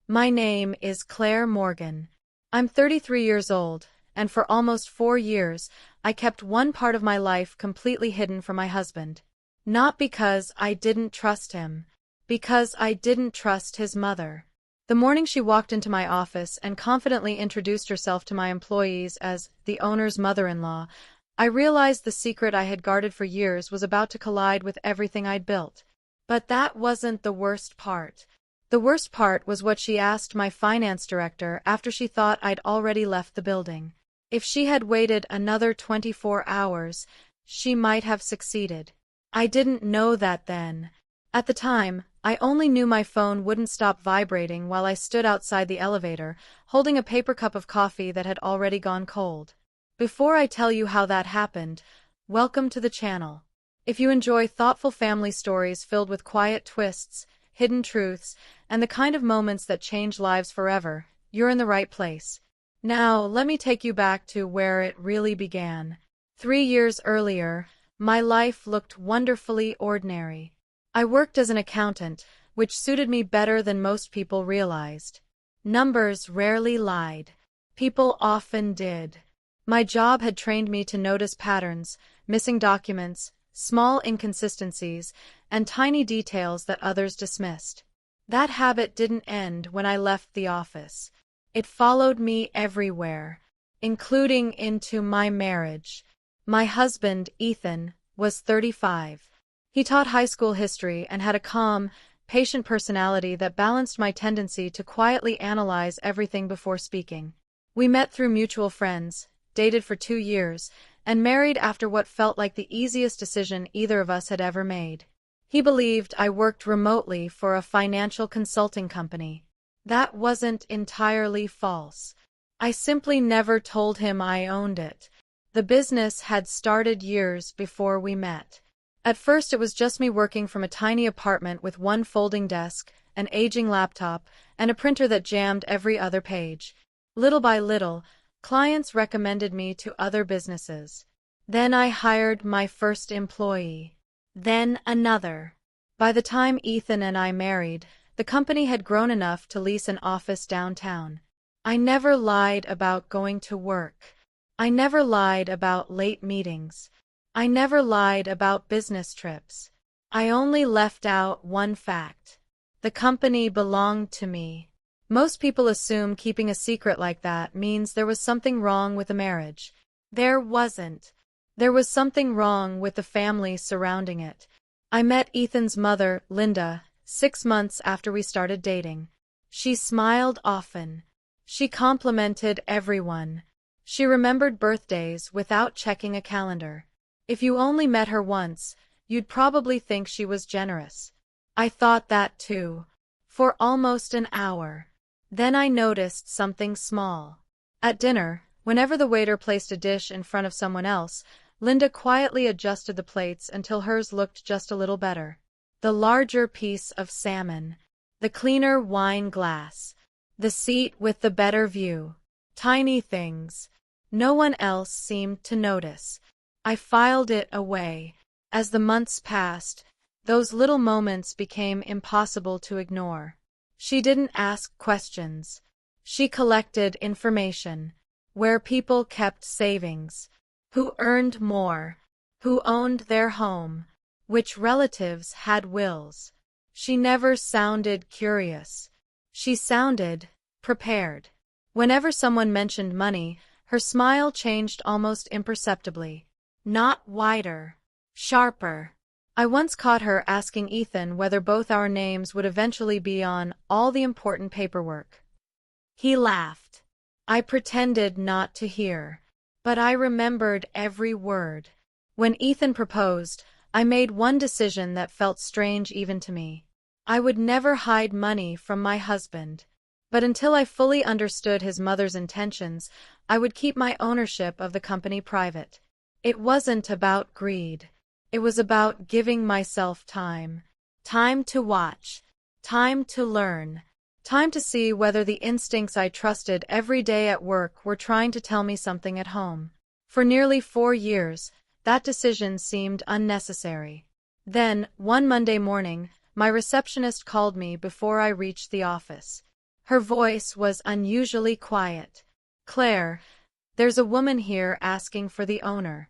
My name is Claire Morgan. I'm 33 years old, and for almost 4 years, I kept one part of my life completely hidden from my husband. Not because I didn't trust him, because I didn't trust his mother. The morning she walked into my office and confidently introduced herself to my employees as the owner's mother-in-law, I realized the secret I had guarded for years was about to collide with everything I'd built. But that wasn't the worst part. The worst part was what she asked my finance director after she thought I'd already left the building. If she had waited another 24 hours, she might have succeeded. I didn't know that then. At the time, I only knew my phone wouldn't stop vibrating while I stood outside the elevator, holding a paper cup of coffee that had already gone cold. Before I tell you how that happened, welcome to the channel. If you enjoy thoughtful family stories filled with quiet twists, hidden truths, and the kind of moments that change lives forever, you're in the right place. Now, let me take you back to where it really began. 3 years earlier, my life looked wonderfully ordinary. I worked as an accountant, which suited me better than most people realized. Numbers rarely lied. People often did. My job had trained me to notice patterns, missing documents, small inconsistencies, and tiny details that others dismissed. That habit didn't end when I left the office. It followed me everywhere, including into my marriage. My husband, Ethan, was 35. He taught high school history and had a calm, patient personality that balanced my tendency to quietly analyze everything before speaking. We met through mutual friends, dated for 2 years, and married after what felt like the easiest decision either of us had ever made. He believed I worked remotely for a financial consulting company. That wasn't entirely false. I simply never told him I owned it. The business had started years before we met. At first it was just me working from a tiny apartment with one folding desk, an aging laptop, and a printer that jammed every other page. Little by little, clients recommended me to other businesses. Then I hired my first employee. Then another. By the time Ethan and I married, the company had grown enough to lease an office downtown. I never lied about going to work. I never lied about late meetings. I never lied about business trips. I only left out one fact. The company belonged to me. Most people assume keeping a secret like that means there was something wrong with the marriage. There wasn't. There was something wrong with the family surrounding it. I met Ethan's mother, Linda, 6 months after we started dating. She smiled often. She complimented everyone. She remembered birthdays without checking a calendar. If you only met her once, you'd probably think she was generous. I thought that too. For almost an hour. Then I noticed something small. At dinner, whenever the waiter placed a dish in front of someone else, Linda quietly adjusted the plates until hers looked just a little better. The larger piece of salmon. The cleaner wine glass. The seat with the better view. Tiny things. No one else seemed to notice. I filed it away. As the months passed, those little moments became impossible to ignore. She didn't ask questions. She collected information. Where people kept savings. Who earned more. Who owned their home. Which relatives had wills. She never sounded curious. She sounded prepared. Whenever someone mentioned money, her smile changed almost imperceptibly. Not wider. Sharper. I once caught her asking Ethan whether both our names would eventually be on all the important paperwork. He laughed. I pretended not to hear. But I remembered every word. When Ethan proposed, I made one decision that felt strange even to me. I would never hide money from my husband. But until I fully understood his mother's intentions, I would keep my ownership of the company private. It wasn't about greed. It was about giving myself time. Time to watch. Time to learn. Time to see whether the instincts I trusted every day at work were trying to tell me something at home. For nearly 4 years, that decision seemed unnecessary. Then, one Monday morning, my receptionist called me before I reached the office. Her voice was unusually quiet. "Claire, there's a woman here asking for the owner."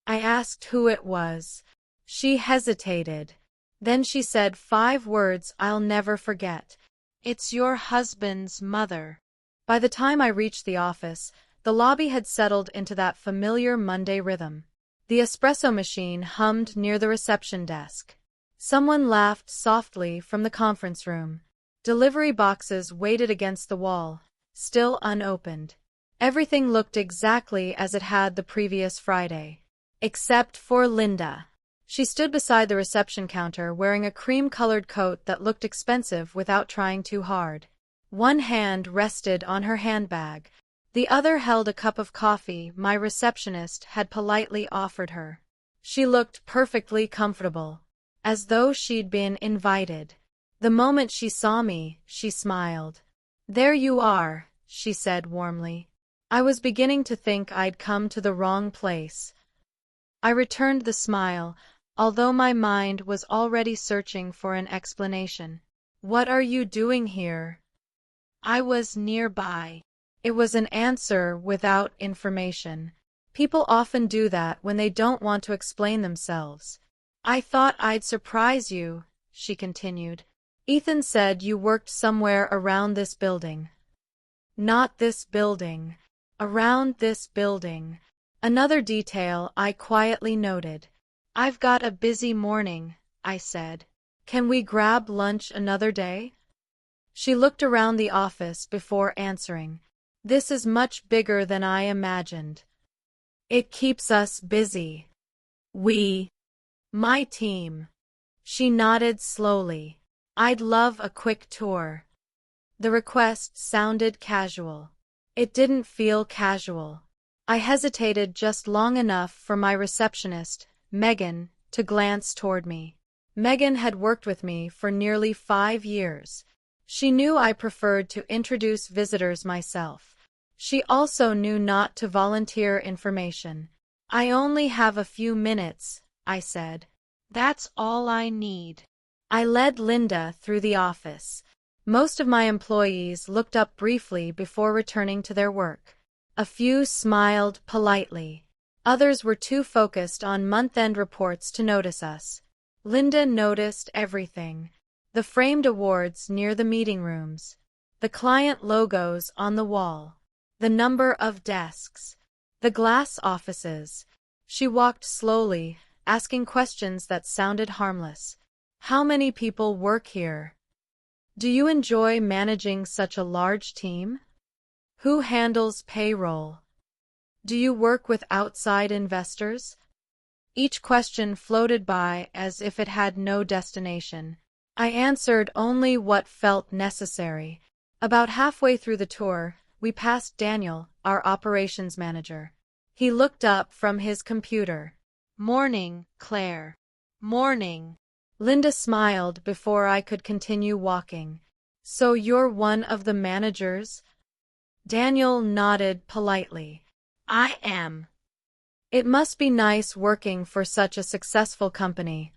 I asked who it was. She hesitated. Then she said 5 words I'll never forget. "It's your husband's mother." By the time I reached the office, the lobby had settled into that familiar Monday rhythm. The espresso machine hummed near the reception desk. Someone laughed softly from the conference room. Delivery boxes waited against the wall, still unopened. Everything looked exactly as it had the previous Friday. Except for Linda. She stood beside the reception counter wearing a cream-colored coat that looked expensive without trying too hard. One hand rested on her handbag. The other held a cup of coffee my receptionist had politely offered her. She looked perfectly comfortable, as though she'd been invited. The moment she saw me, she smiled. "There you are," she said warmly. I was beginning to think I'd come to the wrong place. I returned the smile, although my mind was already searching for an explanation. "What are you doing here?" "I was nearby." It was an answer without information. People often do that when they don't want to explain themselves. "I thought I'd surprise you," she continued. "Ethan said you worked somewhere around this building." "Not this building. Around this building." Another detail I quietly noted. "I've got a busy morning," I said. "Can we grab lunch another day?" She looked around the office before answering. "This is much bigger than I imagined. It keeps us busy." "We?" "My team." She nodded slowly. "I'd love a quick tour." The request sounded casual. It didn't feel casual. I hesitated just long enough for my receptionist, Megan, to glance toward me. Megan had worked with me for nearly 5 years. She knew I preferred to introduce visitors myself. She also knew not to volunteer information. "I only have a few minutes," I said. "That's all I need." I led Linda through the office. Most of my employees looked up briefly before returning to their work. A few smiled politely. Others were too focused on month-end reports to notice us. Linda noticed everything. The framed awards near the meeting rooms. The client logos on the wall. The number of desks. The glass offices. She walked slowly, asking questions that sounded harmless. "How many people work here? Do you enjoy managing such a large team? Who handles payroll? Do you work with outside investors?" Each question floated by as if it had no destination. I answered only what felt necessary. About halfway through the tour, we passed Daniel, our operations manager. He looked up from his computer. "Morning, Claire." "Morning." Linda smiled before I could continue walking. "So you're one of the managers?" Daniel nodded politely. "I am." "It must be nice working for such a successful company."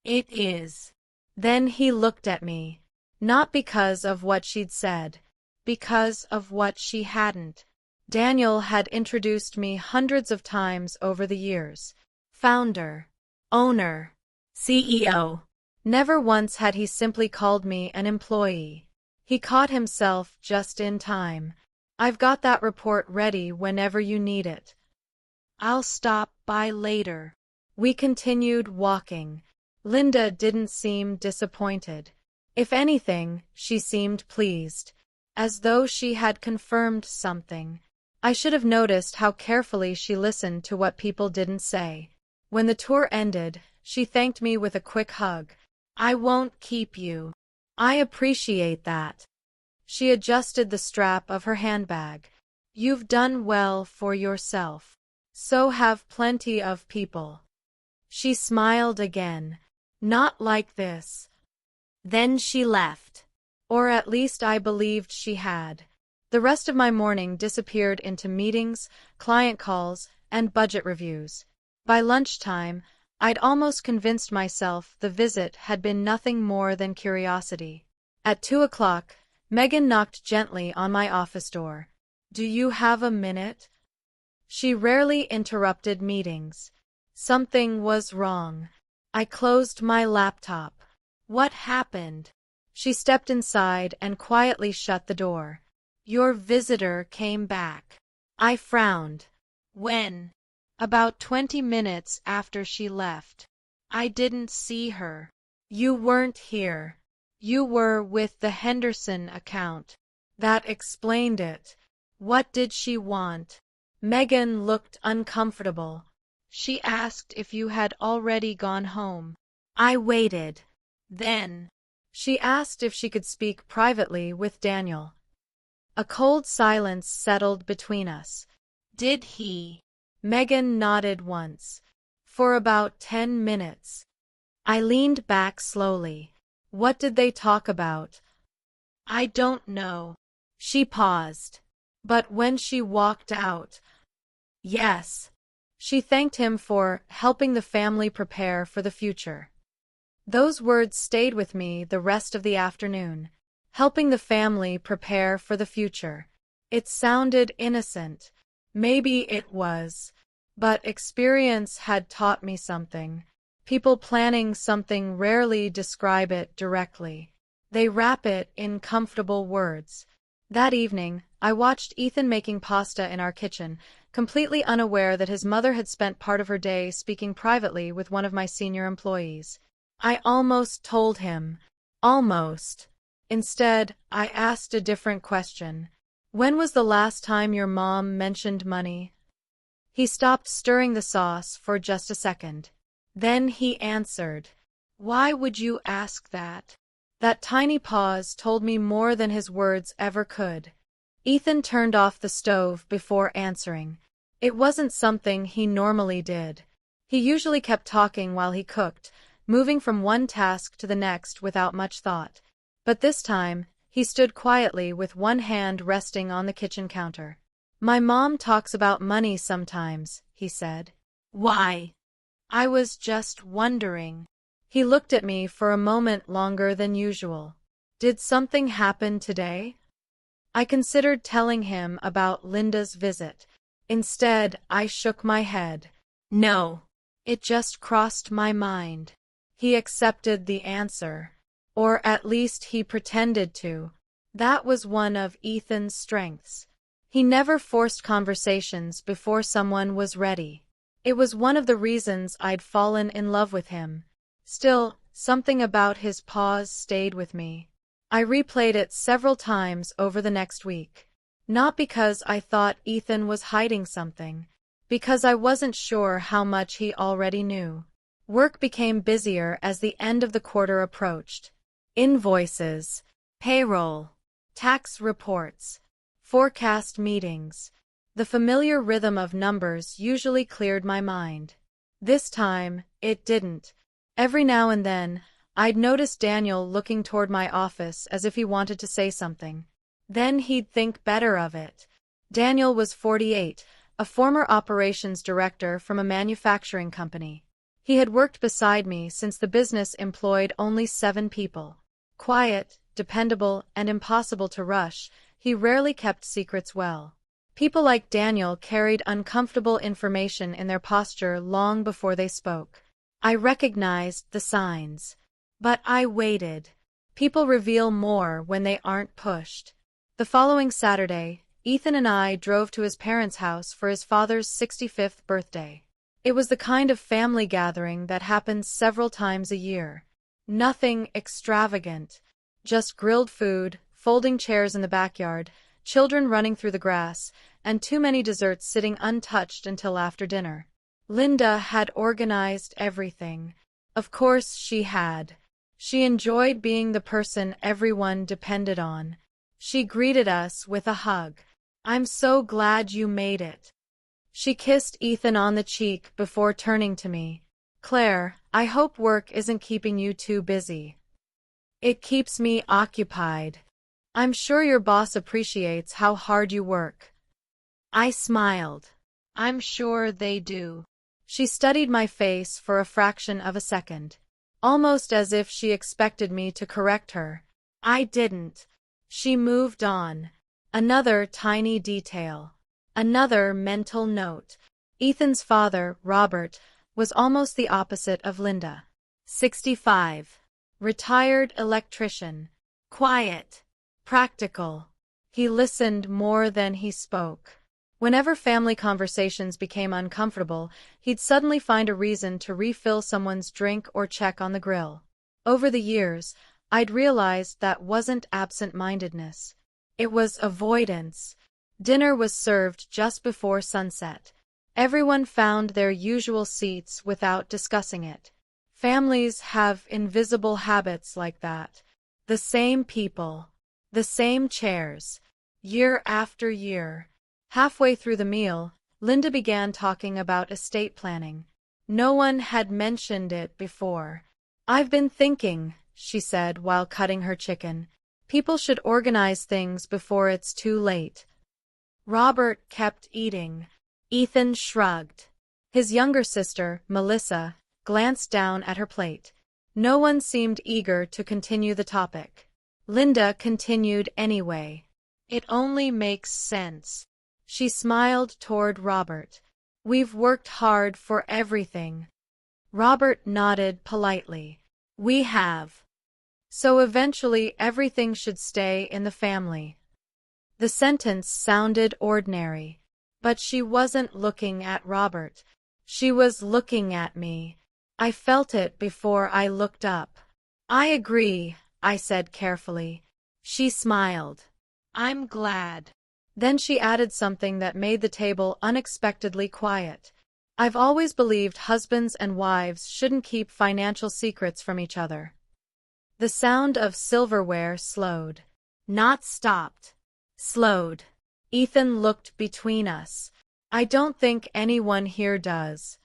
"It is." Then he looked at me. Not because of what she'd said. Because of what she hadn't. Daniel had introduced me hundreds of times over the years. Founder. Owner. CEO. Never once had he simply called me an employee. He caught himself just in time. "I've got that report ready whenever you need it." "I'll stop by later." We continued walking. Linda didn't seem disappointed. If anything, she seemed pleased, as though she had confirmed something. I should have noticed how carefully she listened to what people didn't say. When the tour ended, she thanked me with a quick hug. "I won't keep you." "I appreciate that." She adjusted the strap of her handbag. "You've done well for yourself. So have plenty of people." She smiled again. "Not like this." Then she left. Or at least I believed she had. The rest of my morning disappeared into meetings, client calls, and budget reviews. By lunchtime, I'd almost convinced myself the visit had been nothing more than curiosity. At 2 o'clock, Megan knocked gently on my office door. Do you have a minute? She rarely interrupted meetings. Something was wrong. I closed my laptop. What happened? She stepped inside and quietly shut the door. Your visitor came back. I frowned. When? About 20 minutes after she left. I didn't see her. You weren't here. You were with the Henderson account. That explained it. What did she want? Megan looked uncomfortable. She asked if you had already gone home. I waited. Then, she asked if she could speak privately with Daniel. A cold silence settled between us. Did he? Megan nodded once. For about 10 minutes. I leaned back slowly. What did they talk about? I don't know. She paused. But when she walked out, yes. She thanked him for helping the family prepare for the future. Those words stayed with me the rest of the afternoon. Helping the family prepare for the future. It sounded innocent. Maybe it was. But experience had taught me something. People planning something rarely describe it directly. They wrap it in comfortable words. That evening, I watched Ethan making pasta in our kitchen, completely unaware that his mother had spent part of her day speaking privately with one of my senior employees. I almost told him. Almost. Instead, I asked a different question. When was the last time your mom mentioned money? He stopped stirring the sauce for just a second. Then he answered. Why would you ask that? That tiny pause told me more than his words ever could. Ethan turned off the stove before answering. It wasn't something he normally did. He usually kept talking while he cooked, moving from one task to the next without much thought. But this time, he stood quietly with one hand resting on the kitchen counter. My mom talks about money sometimes, he said. Why? I was just wondering. He looked at me for a moment longer than usual. Did something happen today? I considered telling him about Linda's visit. Instead, I shook my head. No. It just crossed my mind. He accepted the answer. Or at least he pretended to. That was one of Ethan's strengths. He never forced conversations before someone was ready. It was one of the reasons I'd fallen in love with him. Still, something about his pause stayed with me. I replayed it several times over the next week. Not because I thought Ethan was hiding something. Because I wasn't sure how much he already knew. Work became busier as the end of the quarter approached. Invoices, payroll, tax reports, forecast meetings. The familiar rhythm of numbers usually cleared my mind. This time, it didn't. Every now and then, I'd notice Daniel looking toward my office as if he wanted to say something. Then he'd think better of it. Daniel was 48, a former operations director from a manufacturing company. He had worked beside me since the business employed only 7 people. Quiet, dependable, and impossible to rush, he rarely kept secrets well. People like Daniel carried uncomfortable information in their posture long before they spoke. I recognized the signs. But I waited. People reveal more when they aren't pushed. The following Saturday, Ethan and I drove to his parents' house for his father's 65th birthday. It was the kind of family gathering that happens several times a year. Nothing extravagant. Just grilled food, folding chairs in the backyard, children running through the grass, and too many desserts sitting untouched until after dinner. Linda had organized everything. Of course she had. She enjoyed being the person everyone depended on. She greeted us with a hug. I'm so glad you made it. She kissed Ethan on the cheek before turning to me. Claire, I hope work isn't keeping you too busy. It keeps me occupied. I'm sure your boss appreciates how hard you work. I smiled. I'm sure they do. She studied my face for a fraction of a second, almost as if she expected me to correct her. I didn't. She moved on. Another tiny detail. Another mental note. Ethan's father, Robert, was almost the opposite of Linda. 65. Retired electrician. Quiet. Practical. He listened more than he spoke. Whenever family conversations became uncomfortable, he'd suddenly find a reason to refill someone's drink or check on the grill. Over the years, I'd realized that wasn't absent-mindedness. It was avoidance. Dinner was served just before sunset. Everyone found their usual seats without discussing it. Families have invisible habits like that. The same people, the same chairs, year after year. Halfway through the meal, Linda began talking about estate planning. No one had mentioned it before. "I've been thinking," she said while cutting her chicken. "People should organize things before it's too late." Robert kept eating. Ethan shrugged. His younger sister, Melissa, glanced down at her plate. No one seemed eager to continue the topic. Linda continued anyway. "It only makes sense." She smiled toward Robert. "We've worked hard for everything." Robert nodded politely. "We have. So eventually everything should stay in the family." The sentence sounded ordinary, but she wasn't looking at Robert. She was looking at me. I felt it before I looked up. "I agree," I said carefully. She smiled. "I'm glad." Then she added something that made the table unexpectedly quiet. "I've always believed husbands and wives shouldn't keep financial secrets from each other." The sound of silverware slowed. Not stopped. Slowed. Ethan looked between us. "I don't think anyone here does."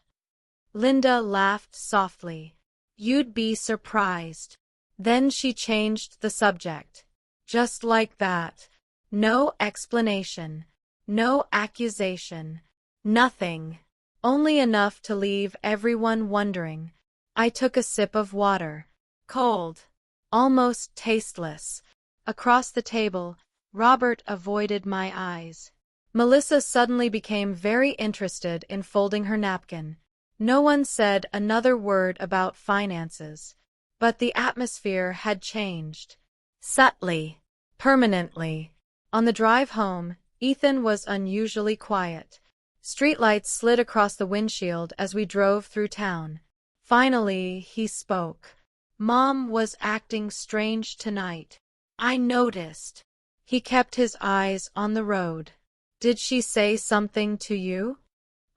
Linda laughed softly. "You'd be surprised." Then she changed the subject. Just like that. No explanation. No accusation. Nothing. Only enough to leave everyone wondering. I took a sip of water. Cold. Almost tasteless. Across the table, Robert avoided my eyes. Melissa suddenly became very interested in folding her napkin. No one said another word about finances. But the atmosphere had changed. Subtly. Permanently. On the drive home, Ethan was unusually quiet. Streetlights slid across the windshield as we drove through town. Finally, he spoke. "Mom was acting strange tonight. I noticed." He kept his eyes on the road. "Did she say something to you?"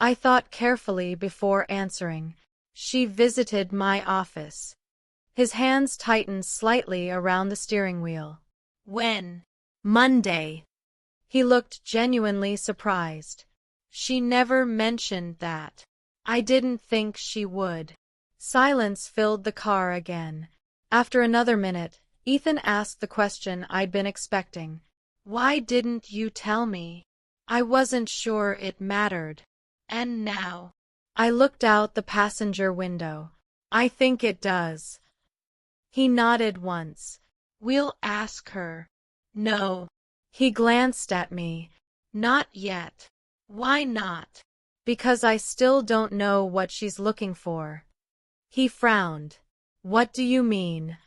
I thought carefully before answering. "She visited my office." His hands tightened slightly around the steering wheel. "When?" "Monday." He looked genuinely surprised. "She never mentioned that. I didn't think she would." Silence filled the car again. After another minute, Ethan asked the question I'd been expecting. "Why didn't you tell me?" "I wasn't sure it mattered." "And now?" I looked out the passenger window. "I think it does." He nodded once. "We'll ask her." "No." He glanced at me. "Not yet." "Why not?" "Because I still don't know what she's looking for." He frowned. "What do you mean?"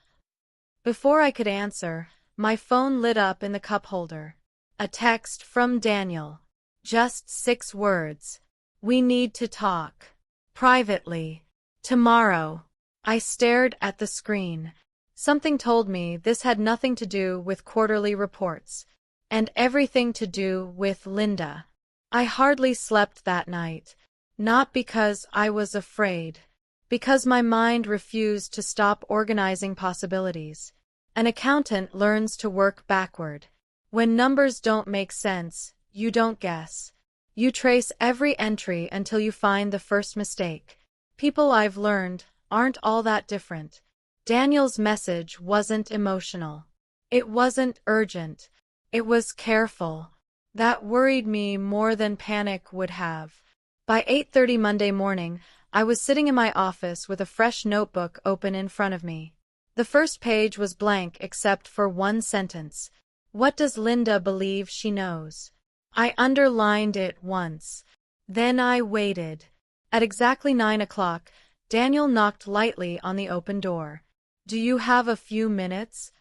Before I could answer, my phone lit up in the cup holder. A text from Daniel. Just 6 words. "We need to talk. Privately. Tomorrow." I stared at the screen. Something told me this had nothing to do with quarterly reports, and everything to do with Linda. I hardly slept that night, not because I was afraid, because my mind refused to stop organizing possibilities. An accountant learns to work backward. When numbers don't make sense, you don't guess. You trace every entry until you find the first mistake. People, I've learned, aren't all that different. Daniel's message wasn't emotional. It wasn't urgent. It was careful. That worried me more than panic would have. By 8:30 Monday morning, I was sitting in my office with a fresh notebook open in front of me. The first page was blank except for one sentence. What does Linda believe she knows? I underlined it once. Then I waited. At exactly 9 o'clock, Daniel knocked lightly on the open door. Do you have a few minutes?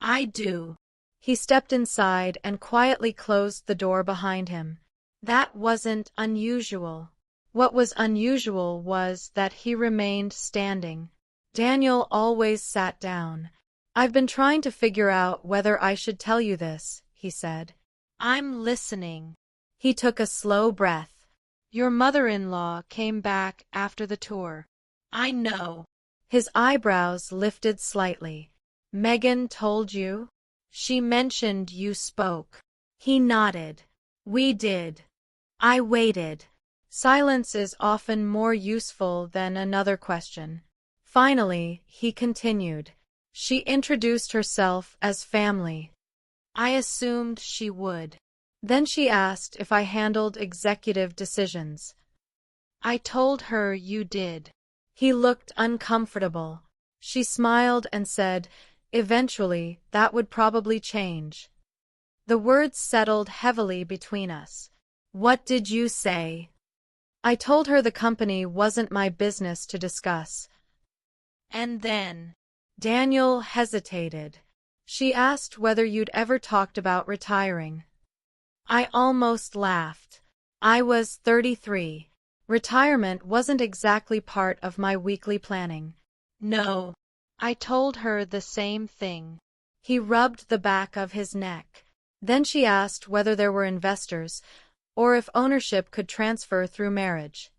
I do. He stepped inside and quietly closed the door behind him. That wasn't unusual. What was unusual was that he remained standing. Daniel always sat down. I've been trying to figure out whether I should tell you this, he said. I'm listening. He took a slow breath. Your mother-in-law came back after the tour. I know. His eyebrows lifted slightly. Megan told you? She mentioned you spoke. He nodded. We did. I waited. Silence is often more useful than another question. Finally, he continued. She introduced herself as family. I assumed she would. Then she asked if I handled executive decisions. I told her you did. He looked uncomfortable. She smiled and said, eventually, that would probably change. The words settled heavily between us. What did you say? I told her the company wasn't my business to discuss. And then? Daniel hesitated. She asked whether you'd ever talked about retiring. I almost laughed. I was 33. Retirement wasn't exactly part of my weekly planning. No. I told her the same thing. He rubbed the back of his neck. Then she asked whether there were investors, or if ownership could transfer through marriage.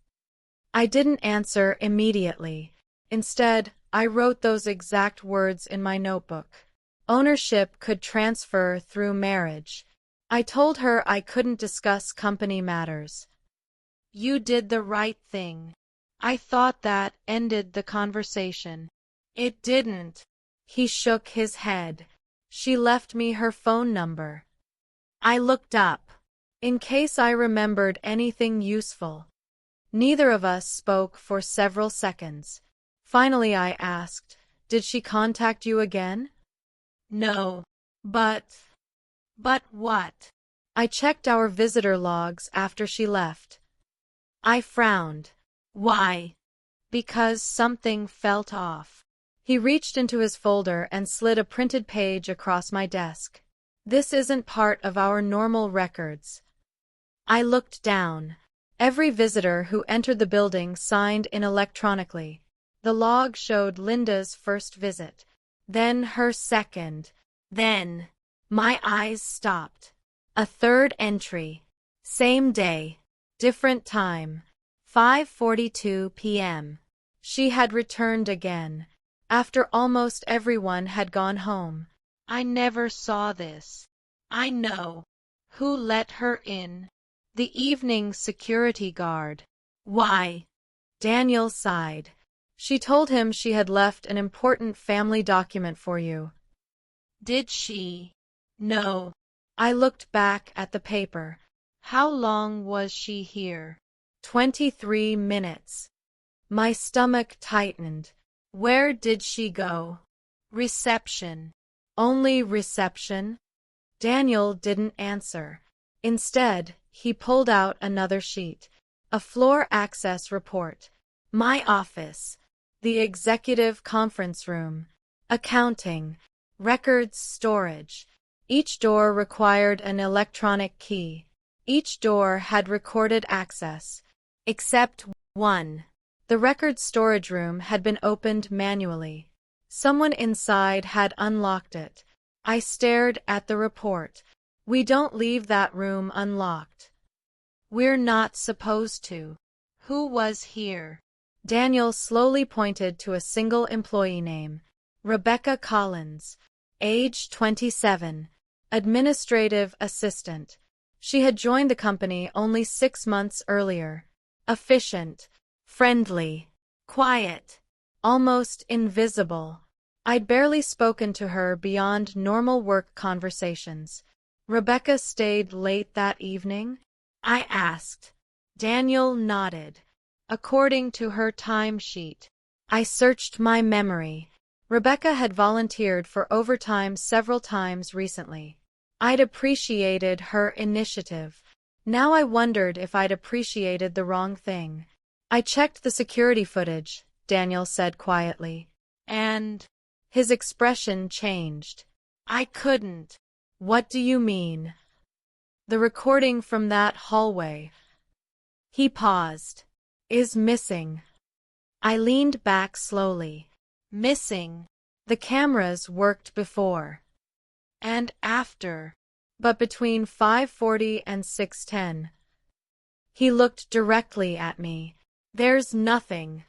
I didn't answer immediately. Instead, I wrote those exact words in my notebook. Ownership could transfer through marriage. I told her I couldn't discuss company matters. You did the right thing. I thought that ended the conversation. It didn't. He shook his head. She left me her phone number. I looked up, in case I remembered anything useful. Neither of us spoke for several seconds. Finally I asked, did she contact you again? No. But what? I checked our visitor logs after she left. I frowned. Why? Because something felt off. He reached into his folder and slid a printed page across my desk. This isn't part of our normal records. I looked down. Every visitor who entered the building signed in electronically. The log showed Linda's first visit, then her second, then my eyes stopped. A third entry. Same day, different time, 5:42 p.m. She had returned again, after almost everyone had gone home. I never saw this. I know. Who let her in? The evening security guard. Why? Daniel sighed. She told him she had left an important family document for you. Did she? No. I looked back at the paper. How long was she here? 23 minutes. My stomach tightened. Where did she go? Reception. Only reception? Daniel didn't answer. Instead, he pulled out another sheet. A floor access report. My office. The executive conference room. Accounting. Records storage. Each door required an electronic key. Each door had recorded access. Except one. The records storage room had been opened manually. Someone inside had unlocked it. I stared at the report. We don't leave that room unlocked. We're not supposed to. Who was here? Daniel slowly pointed to a single employee name. Rebecca Collins. Age 27. Administrative assistant. She had joined the company only 6 months earlier. Efficient. Friendly. Quiet. Almost invisible. I'd barely spoken to her beyond normal work conversations. Rebecca stayed late that evening? I asked. Daniel nodded. According to her timesheet. I searched my memory. Rebecca had volunteered for overtime several times recently. I'd appreciated her initiative. Now I wondered if I'd appreciated the wrong thing. I checked the security footage, Daniel said quietly. And his expression changed. I couldn't. What do you mean? The recording from that hallway. He paused. Is missing. I leaned back slowly. Missing. The cameras worked before. And after. But between 5:40 and 6:10. He looked directly at me. There's nothing.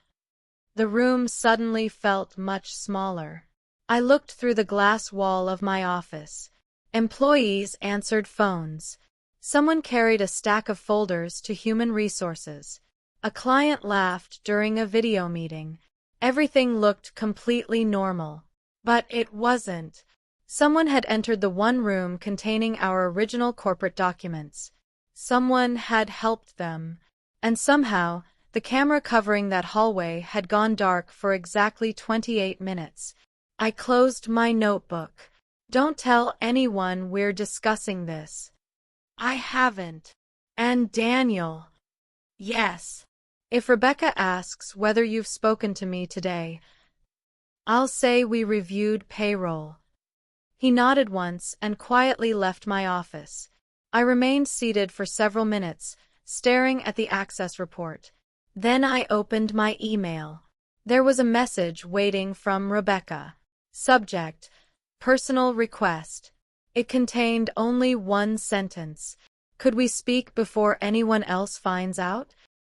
The room suddenly felt much smaller. I looked through the glass wall of my office. Employees answered phones. Someone carried a stack of folders to human resources. A client laughed during a video meeting. Everything looked completely normal. But it wasn't. Someone had entered the one room containing our original corporate documents. Someone had helped them. And somehow, the camera covering that hallway had gone dark for exactly 28 minutes. I closed my notebook. Don't tell anyone we're discussing this. I haven't. And Daniel. Yes. If Rebecca asks whether you've spoken to me today, I'll say we reviewed payroll. He nodded once and quietly left my office. I remained seated for several minutes, staring at the access report. Then I opened my email. There was a message waiting from Rebecca. Subject: Personal request. It contained only one sentence. Could we speak before anyone else finds out?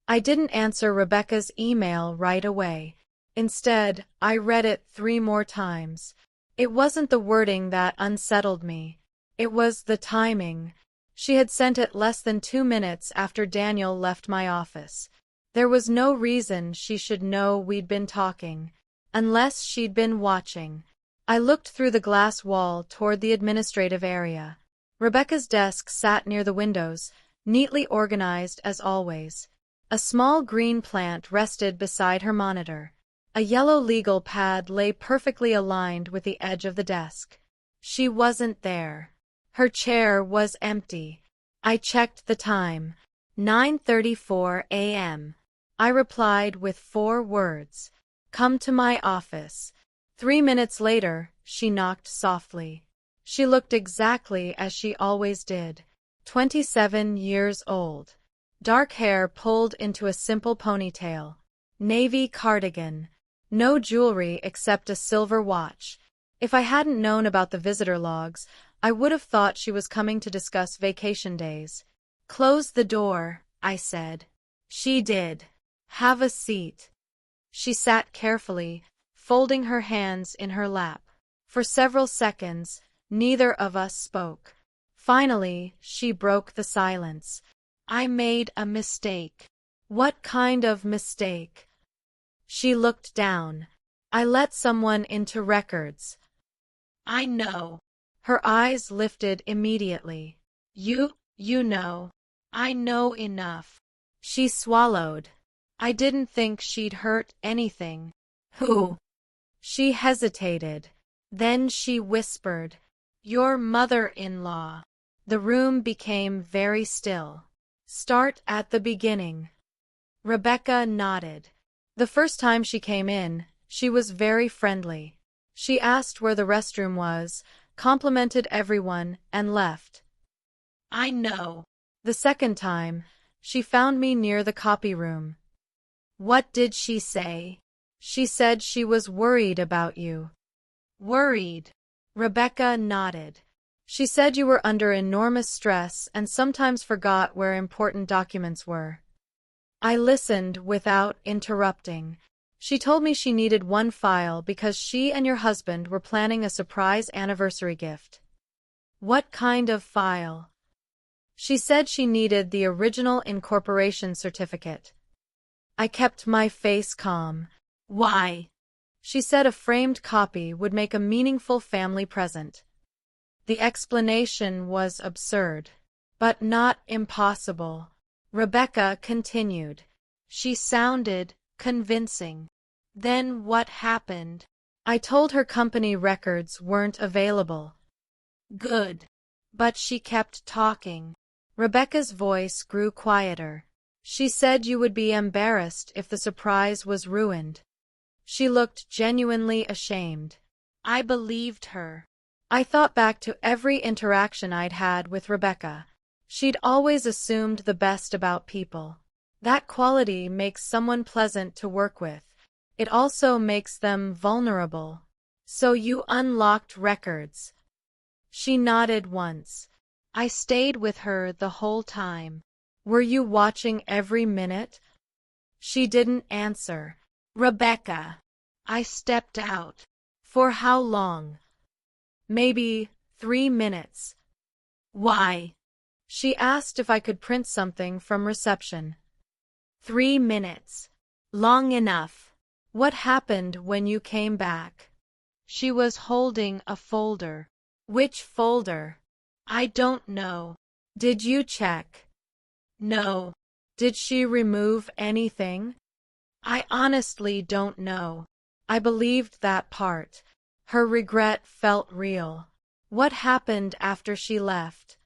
I didn't answer Rebecca's email right away. Instead, I read it 3 more times. It wasn't the wording that unsettled me. It was the timing. She had sent it less than 2 minutes after Daniel left my office. There was no reason she should know we'd been talking, unless she'd been watching. I looked through the glass wall toward the administrative area. Rebecca's desk sat near the windows, neatly organized as always. A small green plant rested beside her monitor. A yellow legal pad lay perfectly aligned with the edge of the desk. She wasn't there. Her chair was empty. I checked the time. 9:34 a.m. I replied with 4 words. Come to my office. 3 minutes later, she knocked softly. She looked exactly as she always did. 27 years old. Dark hair pulled into a simple ponytail. Navy cardigan. No jewelry except a silver watch. If I hadn't known about the visitor logs, I would have thought she was coming to discuss vacation days. Close the door, I said. She did. Have a seat. She sat carefully, folding her hands in her lap. For several seconds, neither of us spoke. Finally, she broke the silence. I made a mistake. What kind of mistake? She looked down. I let someone into records. I know. Her eyes lifted immediately. You know. I know enough. She swallowed. I didn't think she'd hurt anything. Who? She hesitated. Then she whispered, Your mother-in-law. The room became very still. Start at the beginning. Rebecca nodded. The first time she came in, she was very friendly. She asked where the restroom was, complimented everyone, and left. I know. The second time, she found me near the copy room. What did she say? She said she was worried about you. Worried? Rebecca nodded. She said you were under enormous stress and sometimes forgot where important documents were. I listened without interrupting. She told me she needed one file because she and your husband were planning a surprise anniversary gift. What kind of file? She said she needed the original incorporation certificate. I kept my face calm. Why? She said a framed copy would make a meaningful family present. The explanation was absurd, but not impossible. Rebecca continued. She sounded convincing. Then what happened? I told her company records weren't available. Good. But she kept talking. Rebecca's voice grew quieter. She said you would be embarrassed if the surprise was ruined. She looked genuinely ashamed. I believed her. I thought back to every interaction I'd had with Rebecca. She'd always assumed the best about people. That quality makes someone pleasant to work with. It also makes them vulnerable. So you unlocked records. She nodded once. I stayed with her the whole time. Were you watching every minute? She didn't answer. Rebecca. I stepped out. For how long? Maybe 3 minutes. Why? She asked if I could print something from reception. 3 minutes. Long enough. What happened when you came back? She was holding a folder. Which folder? I don't know. Did you check? No. Did she remove anything? I honestly don't know. I believed that part. Her regret felt real. What happened after she left?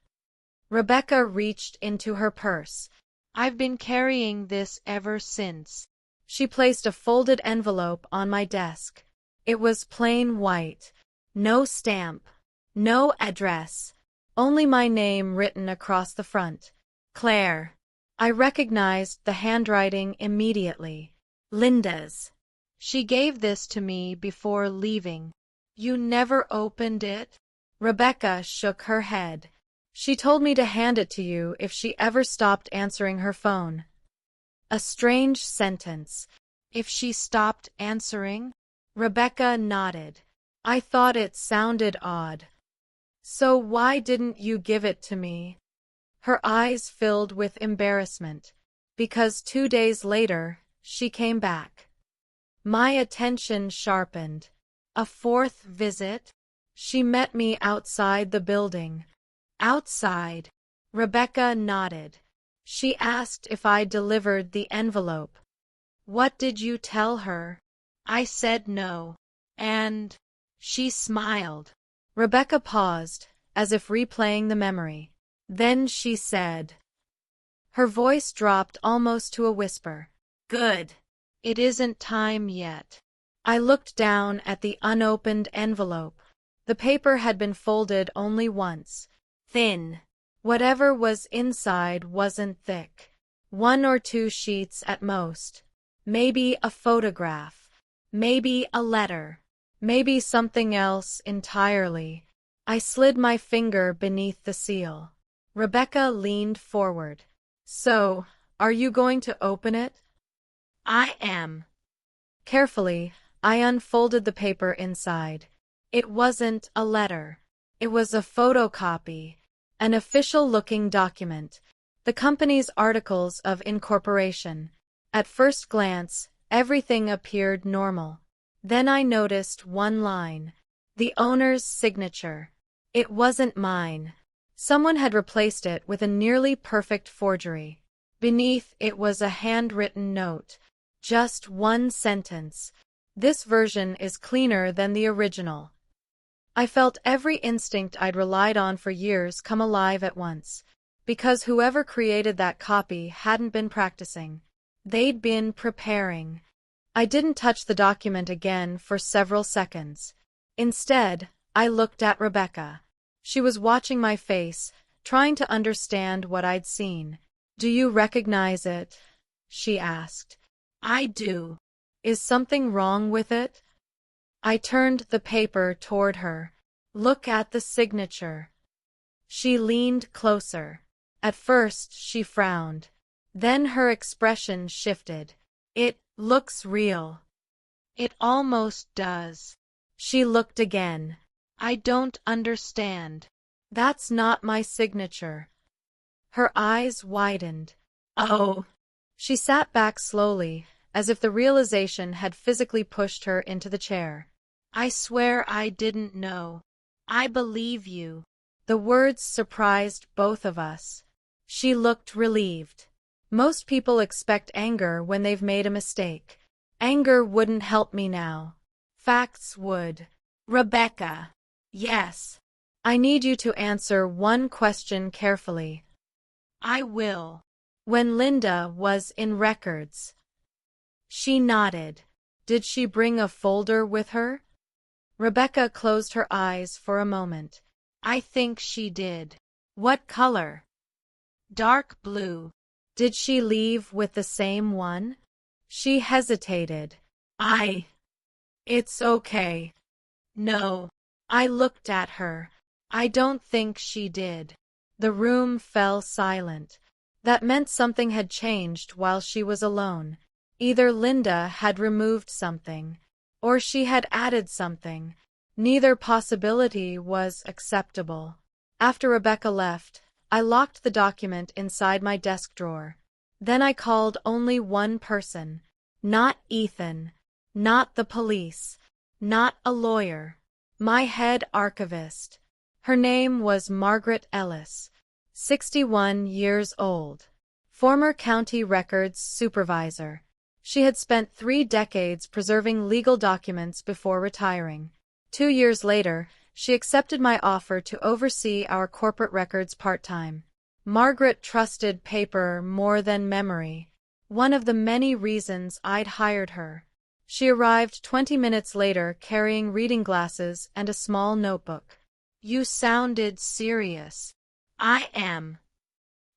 Rebecca reached into her purse. I've been carrying this ever since. She placed a folded envelope on my desk. It was plain white. No stamp. No address. Only my name written across the front. Claire. I recognized the handwriting immediately. Linda's. She gave this to me before leaving. You never opened it? Rebecca shook her head. She told me to hand it to you if she ever stopped answering her phone. A strange sentence. If she stopped answering? Rebecca nodded. I thought it sounded odd. So why didn't you give it to me? Her eyes filled with embarrassment. Because 2 days later, she came back. My attention sharpened. A 4th visit? She met me outside the building. Outside. Rebecca nodded. She asked if I delivered the envelope. What did you tell her? I said no. And she smiled. Rebecca paused, as if replaying the memory. Then she said. Her voice dropped almost to a whisper. Good. It isn't time yet. I looked down at the unopened envelope. The paper had been folded only once. Thin. Whatever was inside wasn't thick. 1 or 2 sheets at most. Maybe a photograph. Maybe a letter. Maybe something else entirely. I slid my finger beneath the seal. Rebecca leaned forward. So, are you going to open it? I am. Carefully, I unfolded the paper inside. It wasn't a letter. It was a photocopy, an official-looking document, the company's articles of incorporation. At first glance, everything appeared normal. Then I noticed one line. The owner's signature. It wasn't mine. Someone had replaced it with a nearly perfect forgery. Beneath it was a handwritten note. Just 1 sentence. This version is cleaner than the original. I felt every instinct I'd relied on for years come alive at once. Because whoever created that copy hadn't been practicing. They'd been preparing. I didn't touch the document again for several seconds. Instead, I looked at Rebecca. She was watching my face, trying to understand what I'd seen. Do you recognize it? She asked. I do. Is something wrong with it? I turned the paper toward her. Look at the signature. She leaned closer. At first, she frowned. Then her expression shifted. It looks real. It almost does. She looked again. I don't understand. That's not my signature. Her eyes widened. Oh. She sat back slowly, as if the realization had physically pushed her into the chair. I swear I didn't know. I believe you. The words surprised both of us. She looked relieved. Most people expect anger when they've made a mistake. Anger wouldn't help me now. Facts would. Rebecca. Yes. I need you to answer one question carefully. I will. When Linda was in records. She nodded. Did she bring a folder with her? Rebecca closed her eyes for a moment. I think she did. What color? Dark blue. Did she leave with the same one? She hesitated. It's okay. No. I looked at her. I don't think she did. The room fell silent. That meant something had changed while she was alone. Either Linda had removed something, or she had added something. Neither possibility was acceptable. After Rebecca left, I locked the document inside my desk drawer. Then I called only one person. Not Ethan. Not the police. Not a lawyer. My head archivist. Her name was Margaret Ellis, 61 years old. Former county records supervisor. She had spent 3 decades preserving legal documents before retiring. 2 years later, she accepted my offer to oversee our corporate records part-time. Margaret trusted paper more than memory. One of the many reasons I'd hired her. She arrived 20 minutes later carrying reading glasses and a small notebook. You sounded serious. I am.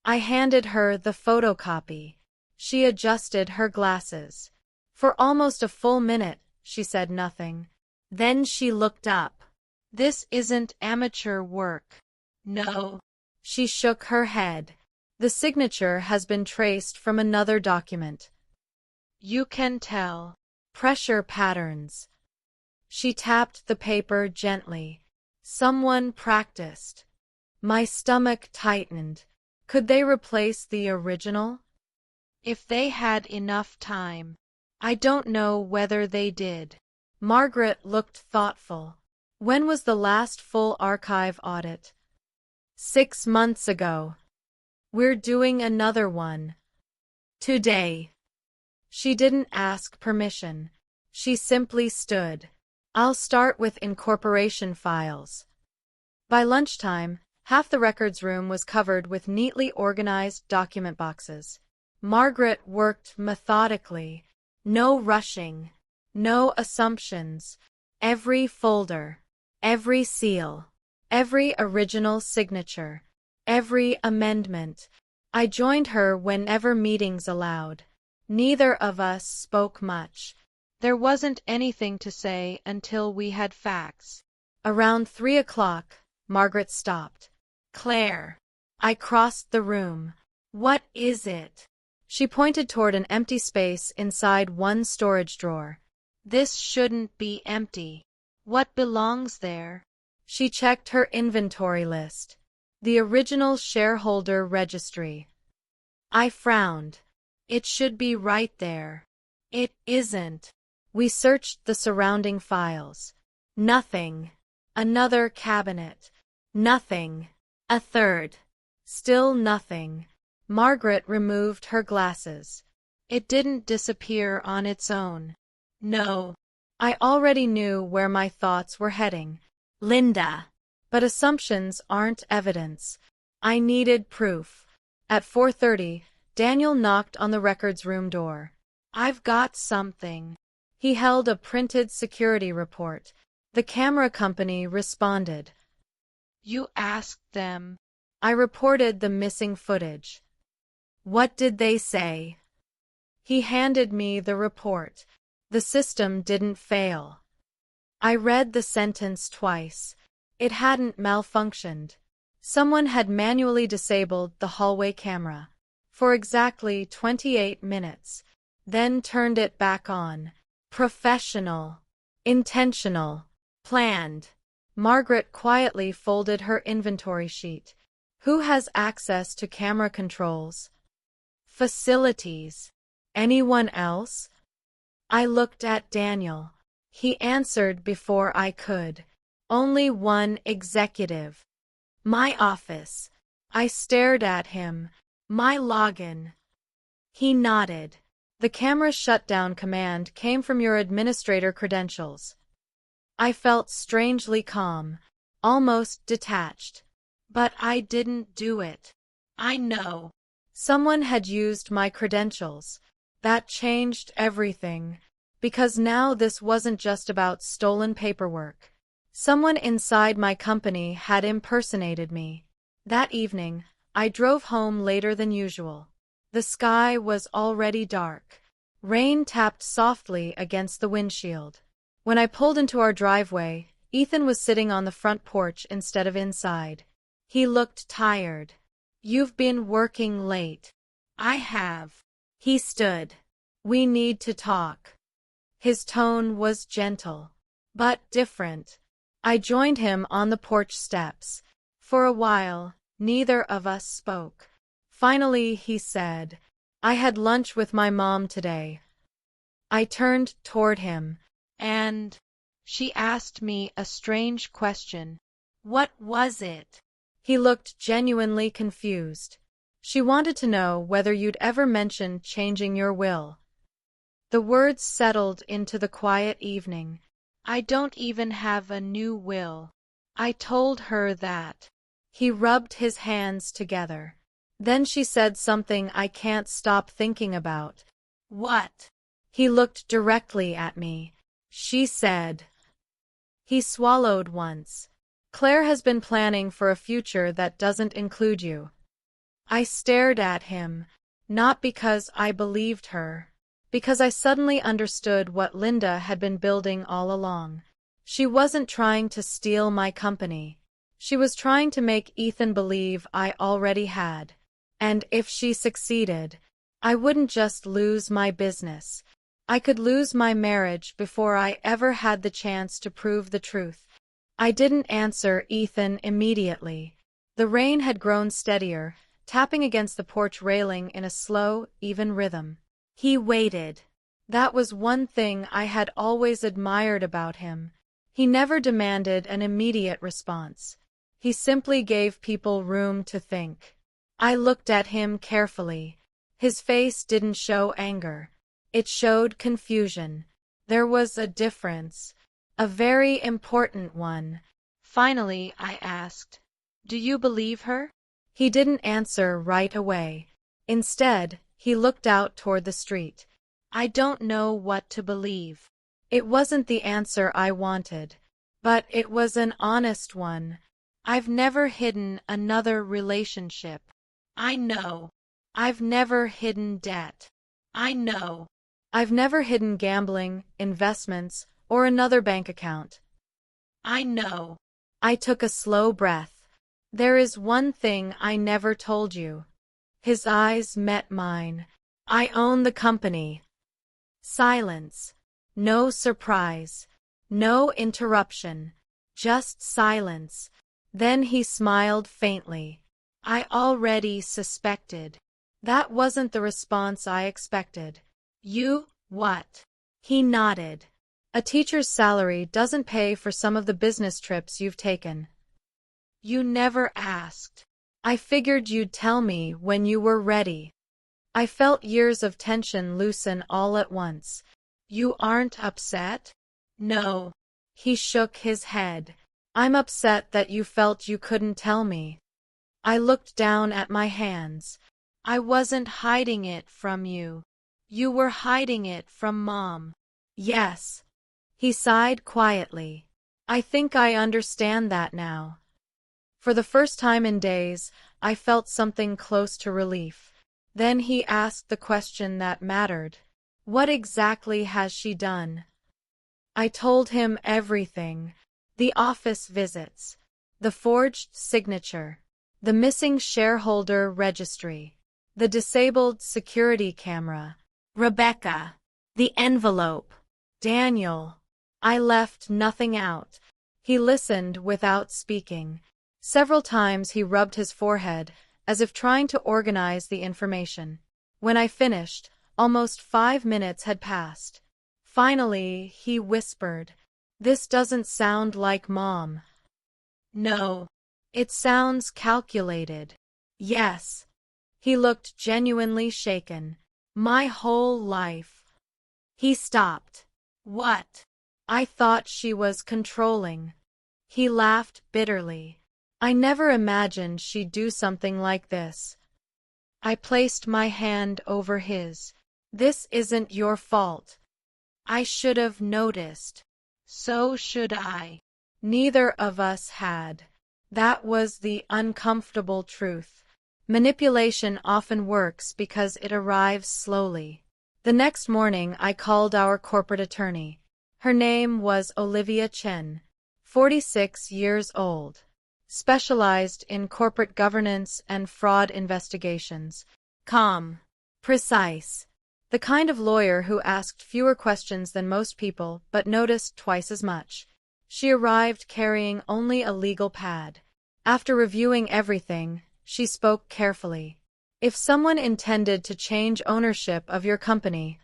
I handed her the photocopy. She adjusted her glasses. For almost a full minute, she said nothing. Then she looked up. This isn't amateur work. No. She shook her head. The signature has been traced from another document. You can tell. Pressure patterns. She tapped the paper gently. Someone practiced. My stomach tightened. Could they replace the original? If they had enough time. I don't know whether they did. Margaret looked thoughtful. When was the last full archive audit? 6 months ago. We're doing another one. Today. She didn't ask permission. She simply stood. I'll start with incorporation files. By lunchtime, half the records room was covered with neatly organized document boxes. Margaret worked methodically. No rushing. No assumptions. Every folder. Every seal. Every original signature. Every amendment. I joined her whenever meetings allowed. Neither of us spoke much. There wasn't anything to say until we had facts. Around 3 o'clock, Margaret stopped. Claire. I crossed the room. What is it? She pointed toward an empty space inside one storage drawer. This shouldn't be empty. What belongs there? She checked her inventory list. The original shareholder registry. I frowned. It should be right there. It isn't. We searched the surrounding files. Nothing. Another cabinet. Nothing. A third. Still nothing. Margaret removed her glasses. It didn't disappear on its own. No. I already knew where my thoughts were heading. Linda. But assumptions aren't evidence. I needed proof. At 4:30, Daniel knocked on the records room door. I've got something. He held a printed security report. The camera company responded. You asked them. I reported the missing footage. What did they say? He handed me the report. The system didn't fail. I read the sentence twice. It hadn't malfunctioned. Someone had manually disabled the hallway camera for exactly 28 minutes, then turned it back on. Professional. Intentional. Planned. Margaret quietly folded her inventory sheet. Who has access to camera controls? Facilities. Anyone else? I looked at Daniel. He answered before I could. Only one executive. My office. I stared at him. My login. He nodded. The camera shutdown command came from your administrator credentials. I felt strangely calm. almost detached. But I didn't do it. I know. Someone had used my credentials. That changed everything, because now this wasn't just about stolen paperwork. Someone inside my company had impersonated me. That evening, I drove home later than usual. The sky was already dark. Rain tapped softly against the windshield. When I pulled into our driveway, Ethan was sitting on the front porch instead of inside. He looked tired. You've been working late. I have. He stood. We need to talk. His tone was gentle, but different. I joined him on the porch steps. For a while, neither of us spoke. Finally, he said, "I had lunch with my mom today." I turned toward him. And she asked me a strange question. What was it? He looked genuinely confused. She wanted to know whether you'd ever mentioned changing your will. The words settled into the quiet evening. I don't even have a new will. I told her that. He rubbed his hands together. Then she said something I can't stop thinking about. What? He looked directly at me. She said. He swallowed once. Claire has been planning for a future that doesn't include you. I stared at him, not because I believed her, because I suddenly understood what Linda had been building all along. She wasn't trying to steal my company. She was trying to make Ethan believe I already had. And if she succeeded, I wouldn't just lose my business. I could lose my marriage before I ever had the chance to prove the truth. I didn't answer Ethan immediately. The rain had grown steadier, tapping against the porch railing in a slow, even rhythm. He waited. That was one thing I had always admired about him. He never demanded an immediate response. He simply gave people room to think. I looked at him carefully. His face didn't show anger. It showed confusion. There was a difference, a very important one. Finally, I asked, "Do you believe her?" He didn't answer right away. Instead, he looked out toward the street. I don't know what to believe. It wasn't the answer I wanted, but it was an honest one. I've never hidden another relationship. I know. I've never hidden debt. I know. I've never hidden gambling, investments, or another bank account. I know. I took a slow breath. There is one thing I never told you. His eyes met mine. I own the company. Silence. No surprise. No interruption. Just silence. Then he smiled faintly. I already suspected. That wasn't the response I expected. You, what? He nodded. A teacher's salary doesn't pay for some of the business trips you've taken. You never asked. I figured you'd tell me when you were ready. I felt years of tension loosen all at once. You aren't upset? No. He shook his head. I'm upset that you felt you couldn't tell me. I looked down at my hands. I wasn't hiding it from you. You were hiding it from Mom. Yes. He sighed quietly. I think I understand that now. For the first time in days, I felt something close to relief. Then he asked the question that mattered. What exactly has she done? I told him everything. The office visits, the forged signature, the missing shareholder registry, the disabled security camera, Rebecca, the envelope, Daniel. I left nothing out. He listened without speaking. Several times he rubbed his forehead, as if trying to organize the information. When I finished, almost 5 minutes had passed. Finally, he whispered, "This doesn't sound like Mom." No. It sounds calculated. Yes. He looked genuinely shaken. My whole life. He stopped. What? I thought she was controlling. He laughed bitterly. I never imagined she'd do something like this. I placed my hand over his. This isn't your fault. I should have noticed. So should I. Neither of us had. That was the uncomfortable truth. Manipulation often works because it arrives slowly. The next morning I called our corporate attorney. Her name was Olivia Chen, 46 years old. Specialized in corporate governance and fraud investigations. Calm. Precise. The kind of lawyer who asked fewer questions than most people but noticed twice as much. She arrived carrying only a legal pad. After reviewing everything, she spoke carefully. If someone intended to change ownership of your company,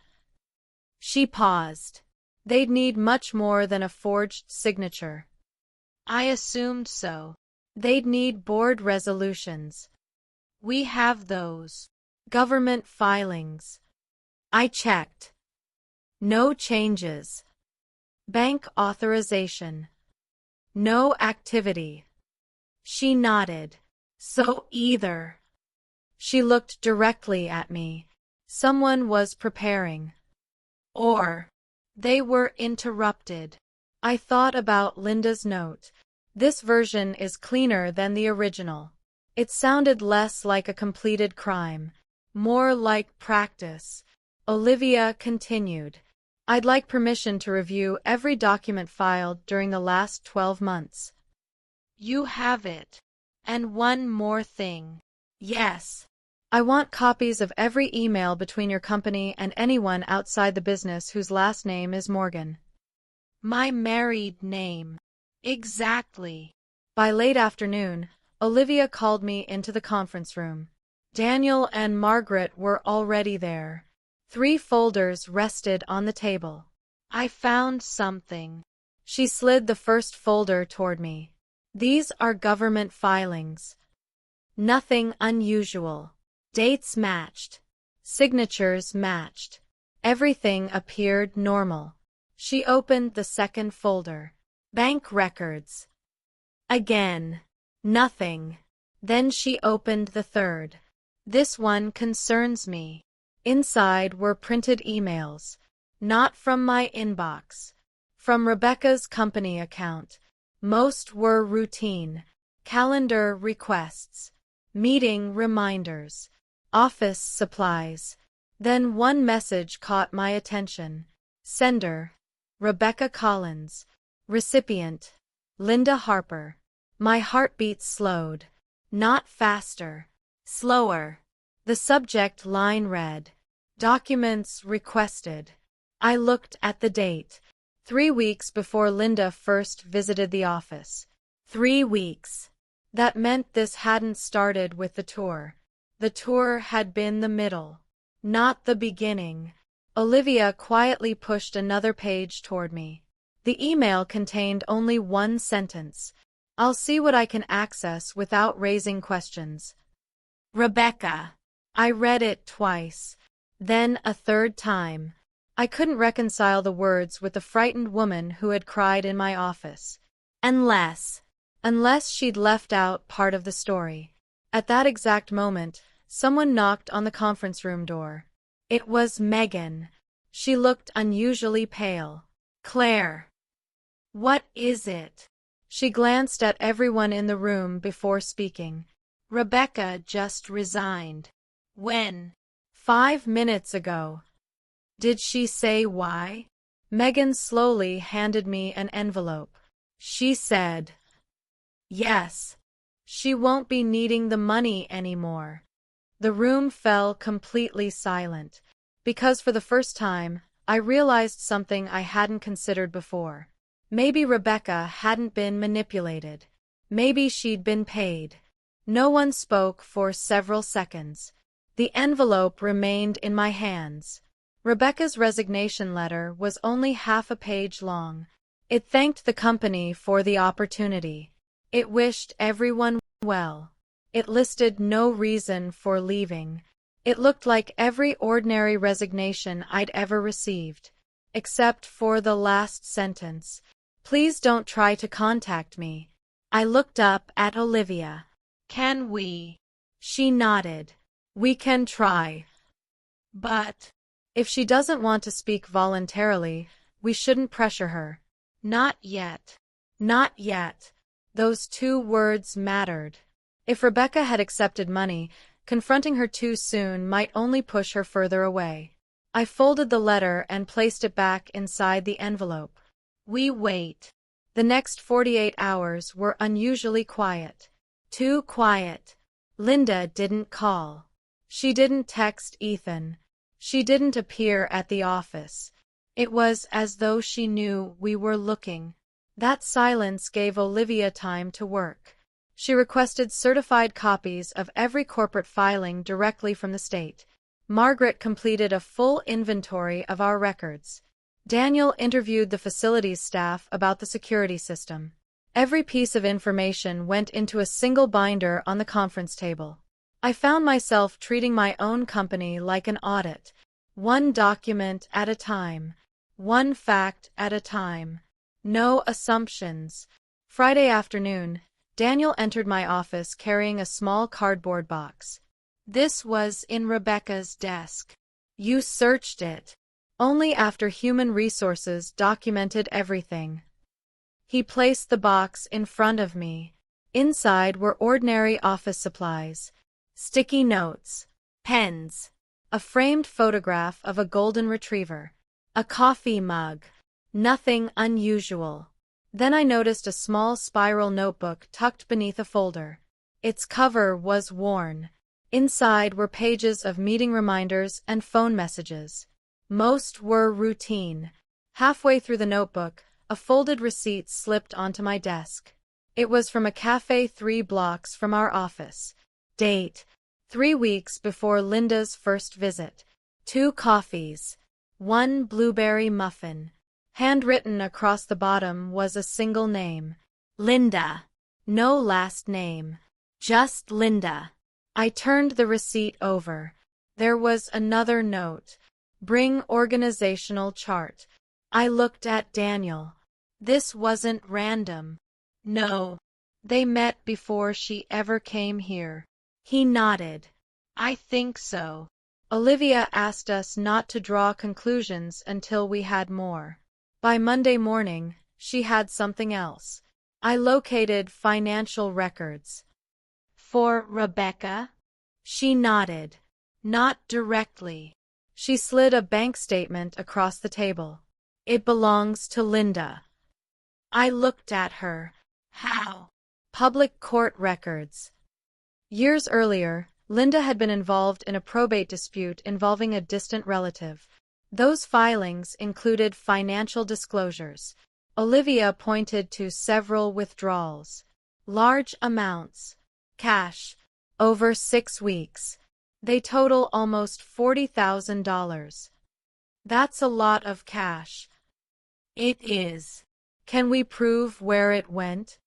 she paused. They'd need much more than a forged signature. I assumed so. They'd need board resolutions. We have those. Government filings. I checked. No changes. Bank authorization. No activity. She nodded. So either. She looked directly at me. Someone was preparing. Or they were interrupted. I thought about Linda's note. This version is cleaner than the original. It sounded less like a completed crime, more like practice. Olivia continued. I'd like permission to review every document filed during the last 12 months. You have it. And one more thing. Yes. I want copies of every email between your company and anyone outside the business whose last name is Morgan. My married name. Exactly. By late afternoon, Olivia called me into the conference room. Daniel and Margaret were already there. 3 folders rested on the table. I found something. She slid the first folder toward me. These are government filings. Nothing unusual. Dates matched. Signatures matched. Everything appeared normal. She opened the second folder. Bank records. Again. Nothing. Then she opened the third. This one concerns me. Inside were printed emails. Not from my inbox. From Rebecca's company account. Most were routine. Calendar requests. Meeting reminders. Office supplies. Then one message caught my attention. Sender: Rebecca Collins. Recipient: Linda Harper. My heartbeat slowed. Not faster. Slower. The subject line read, Documents requested. I looked at the date. 3 weeks before Linda first visited the office. 3 weeks. That meant this hadn't started with the tour. The tour had been the middle, not the beginning. Olivia quietly pushed another page toward me. The email contained only one sentence. I'll see what I can access without raising questions. Rebecca. I read it twice, then a third time. I couldn't reconcile the words with the frightened woman who had cried in my office. Unless she'd left out part of the story. At that exact moment, someone knocked on the conference room door. It was Megan. She looked unusually pale. Claire. What is it? She glanced at everyone in the room before speaking. Rebecca just resigned. When? 5 minutes ago. Did she say why? Megan slowly handed me an envelope. She said, yes. She won't be needing the money anymore. The room fell completely silent, because for the first time, I realized something I hadn't considered before. Maybe Rebecca hadn't been manipulated. Maybe she'd been paid. No one spoke for several seconds. The envelope remained in my hands. Rebecca's resignation letter was only half a page long. It thanked the company for the opportunity. It wished everyone well. It listed no reason for leaving. It looked like every ordinary resignation I'd ever received, except for the last sentence. Please don't try to contact me. I looked up at Olivia. Can we? She nodded. We can try. But If she doesn't want to speak voluntarily, we shouldn't pressure her. not yet. Not yet. Those two words mattered. If Rebecca had accepted money, confronting her too soon might only push her further away. I folded the letter and placed it back inside the envelope. We wait. The next 48 hours were unusually quiet. Too quiet. Linda didn't call. She didn't text Ethan. She didn't appear at the office. It was as though she knew we were looking. That silence gave Olivia time to work. She requested certified copies of every corporate filing directly from the state. Margaret completed a full inventory of our records. Daniel interviewed the facilities staff about the security system. Every piece of information went into a single binder on the conference table. I found myself treating my own company like an audit, one document at a time, one fact at a time. No assumptions. Friday afternoon, Daniel entered my office carrying a small cardboard box. This was in Rebecca's desk. You searched it. Only after human resources documented everything. He placed the box in front of me. Inside were ordinary office supplies, sticky notes, pens, a framed photograph of a golden retriever, a coffee mug. Nothing unusual. Then I noticed a small spiral notebook tucked beneath a folder. Its cover was worn. Inside were pages of meeting reminders and phone messages. Most were routine. Halfway through the notebook, a folded receipt slipped onto my desk. It was from a cafe 3 blocks from our office. Date: 3 weeks before Linda's first visit. 2 coffees. 1 blueberry muffin. Handwritten across the bottom was a single name. Linda. No last name. Just Linda. I turned the receipt over. There was another note. Bring organizational chart. I looked at Daniel. This wasn't random. No. They met before she ever came here. He nodded. I think so. Olivia asked us not to draw conclusions until we had more. By Monday morning, she had something else. I located financial records. For Rebecca? She nodded. Not directly. She slid a bank statement across the table. It belongs to Linda. I looked at her. How? Public court records. Years earlier, Linda had been involved in a probate dispute involving a distant relative. Those filings included financial disclosures. Olivia pointed to several withdrawals. Large amounts. Cash. Over 6 weeks. They total almost $40,000. That's a lot of cash. It is. Can we prove where it went?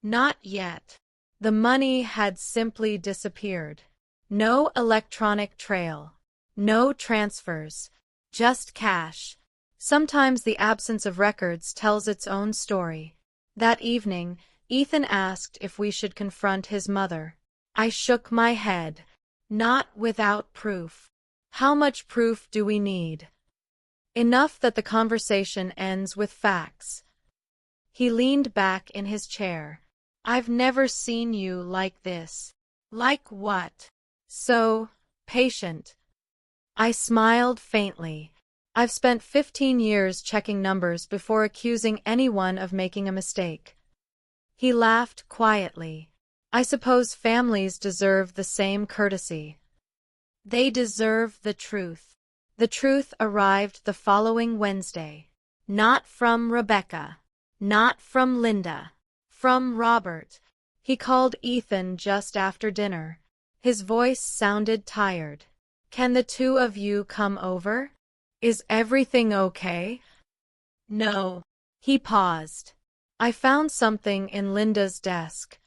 Not yet. The money had simply disappeared. No electronic trail. No transfers. Just cash. Sometimes the absence of records tells its own story. That evening, Ethan asked if we should confront his mother. I shook my head. Not without proof. How much proof do we need? Enough that the conversation ends with facts. He leaned back in his chair. I've never seen you like this. Like what? So patient. I smiled faintly. I've spent 15 years checking numbers before accusing anyone of making a mistake. He laughed quietly. I suppose families deserve the same courtesy. They deserve the truth. The truth arrived the following Wednesday. Not from Rebecca. Not from Linda. From Robert. He called Ethan just after dinner. His voice sounded tired. Can the two of you come over? Is everything okay? No. He paused. I found something in Linda's desk.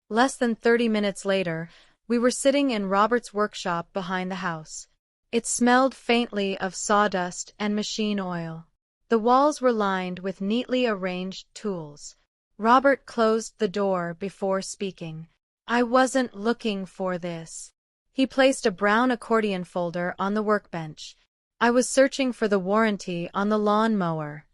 Less than 30 minutes later, we were sitting in Robert's workshop behind the house. It smelled faintly of sawdust and machine oil. The walls were lined with neatly arranged tools. Robert closed the door before speaking. I wasn't looking for this. He placed a brown accordion folder on the workbench. I was searching for the warranty on the lawnmower.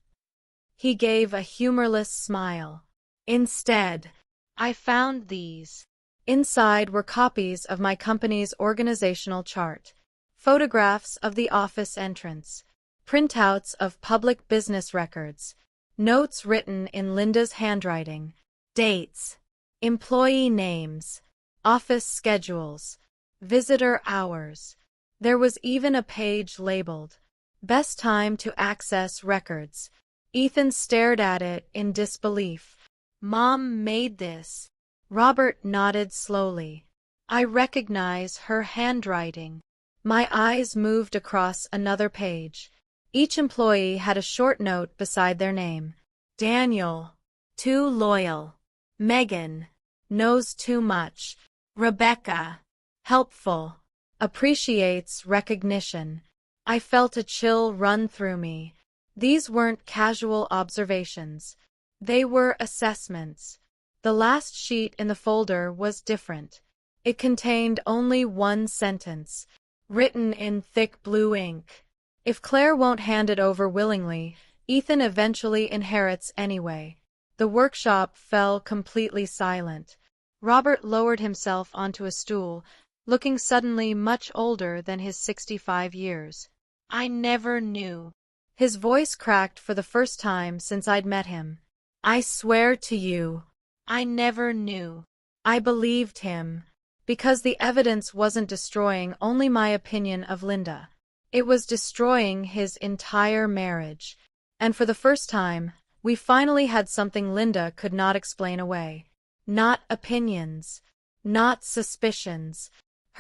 He gave a humorless smile. Instead, I found these. Inside were copies of my company's organizational chart, photographs of the office entrance, printouts of public business records, notes written in Linda's handwriting, dates, employee names, office schedules, visitor hours. There was even a page labeled, "Best time to access records." Ethan stared at it in disbelief. Mom made this. Robert nodded slowly. I recognize her handwriting. My eyes moved across another page. Each employee had a short note beside their name. Daniel, too loyal. Megan, knows too much. Rebecca, helpful. Appreciates recognition. I felt a chill run through me. These weren't casual observations. They were assessments. The last sheet in the folder was different. It contained only one sentence, written in thick blue ink. If Claire won't hand it over willingly, Ethan eventually inherits anyway. The workshop fell completely silent. Robert lowered himself onto a stool, looking suddenly much older than his 65 years. I never knew. His voice cracked for the first time since I'd met him. I swear to you, I never knew. I believed him, because the evidence wasn't destroying only my opinion of Linda. It was destroying his entire marriage. And for the first time, we finally had something Linda could not explain away. Not opinions, not suspicions,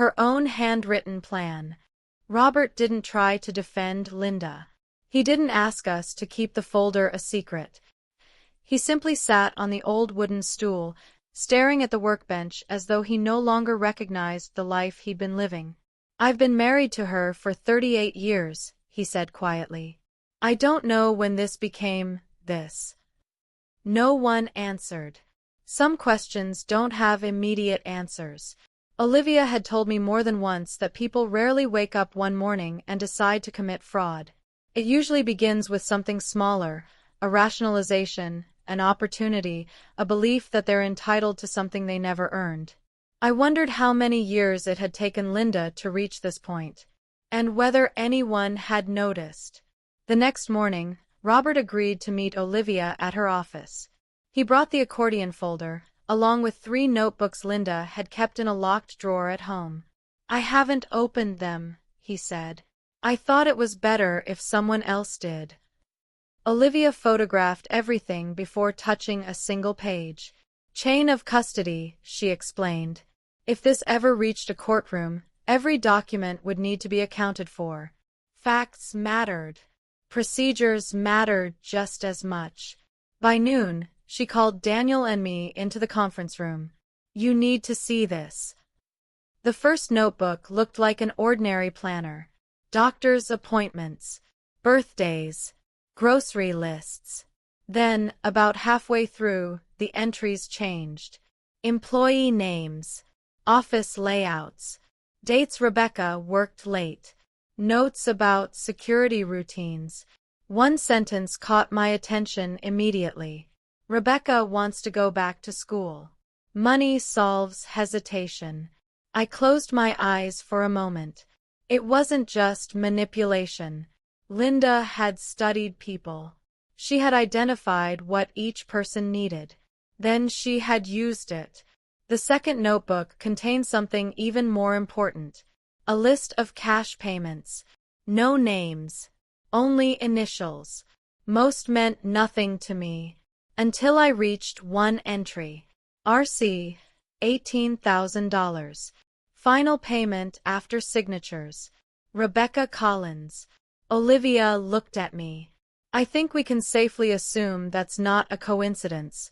her own handwritten plan. Robert didn't try to defend Linda. He didn't ask us to keep the folder a secret. He simply sat on the old wooden stool, staring at the workbench as though he no longer recognized the life he'd been living. I've been married to her for 38 years, he said quietly. I don't know when this became this. No one answered. Some questions don't have immediate answers. Olivia had told me more than once that people rarely wake up one morning and decide to commit fraud. It usually begins with something smaller, a rationalization, an opportunity, a belief that they're entitled to something they never earned. I wondered how many years it had taken Linda to reach this point, and whether anyone had noticed. The next morning, Robert agreed to meet Olivia at her office. He brought the accordion folder, along with 3 notebooks Linda had kept in a locked drawer at home. I haven't opened them, he said. I thought it was better if someone else did. Olivia photographed everything before touching a single page. Chain of custody, she explained. If this ever reached a courtroom, every document would need to be accounted for. Facts mattered. Procedures mattered just as much. By noon, she called Daniel and me into the conference room. You need to see this. The first notebook looked like an ordinary planner. Doctor's appointments, birthdays, grocery lists. Then, about halfway through, the entries changed. Employee names, office layouts, dates Rebecca worked late, notes about security routines. One sentence caught my attention immediately. Rebecca wants to go back to school. Money solves hesitation. I closed my eyes for a moment. It wasn't just manipulation. Linda had studied people. She had identified what each person needed. Then she had used it. The second notebook contained something even more important. A list of cash payments. No names. Only initials. Most meant nothing to me. Until I reached one entry. RC, $18,000. Final payment after signatures. Rebecca Collins. Olivia looked at me. I think we can safely assume that's not a coincidence.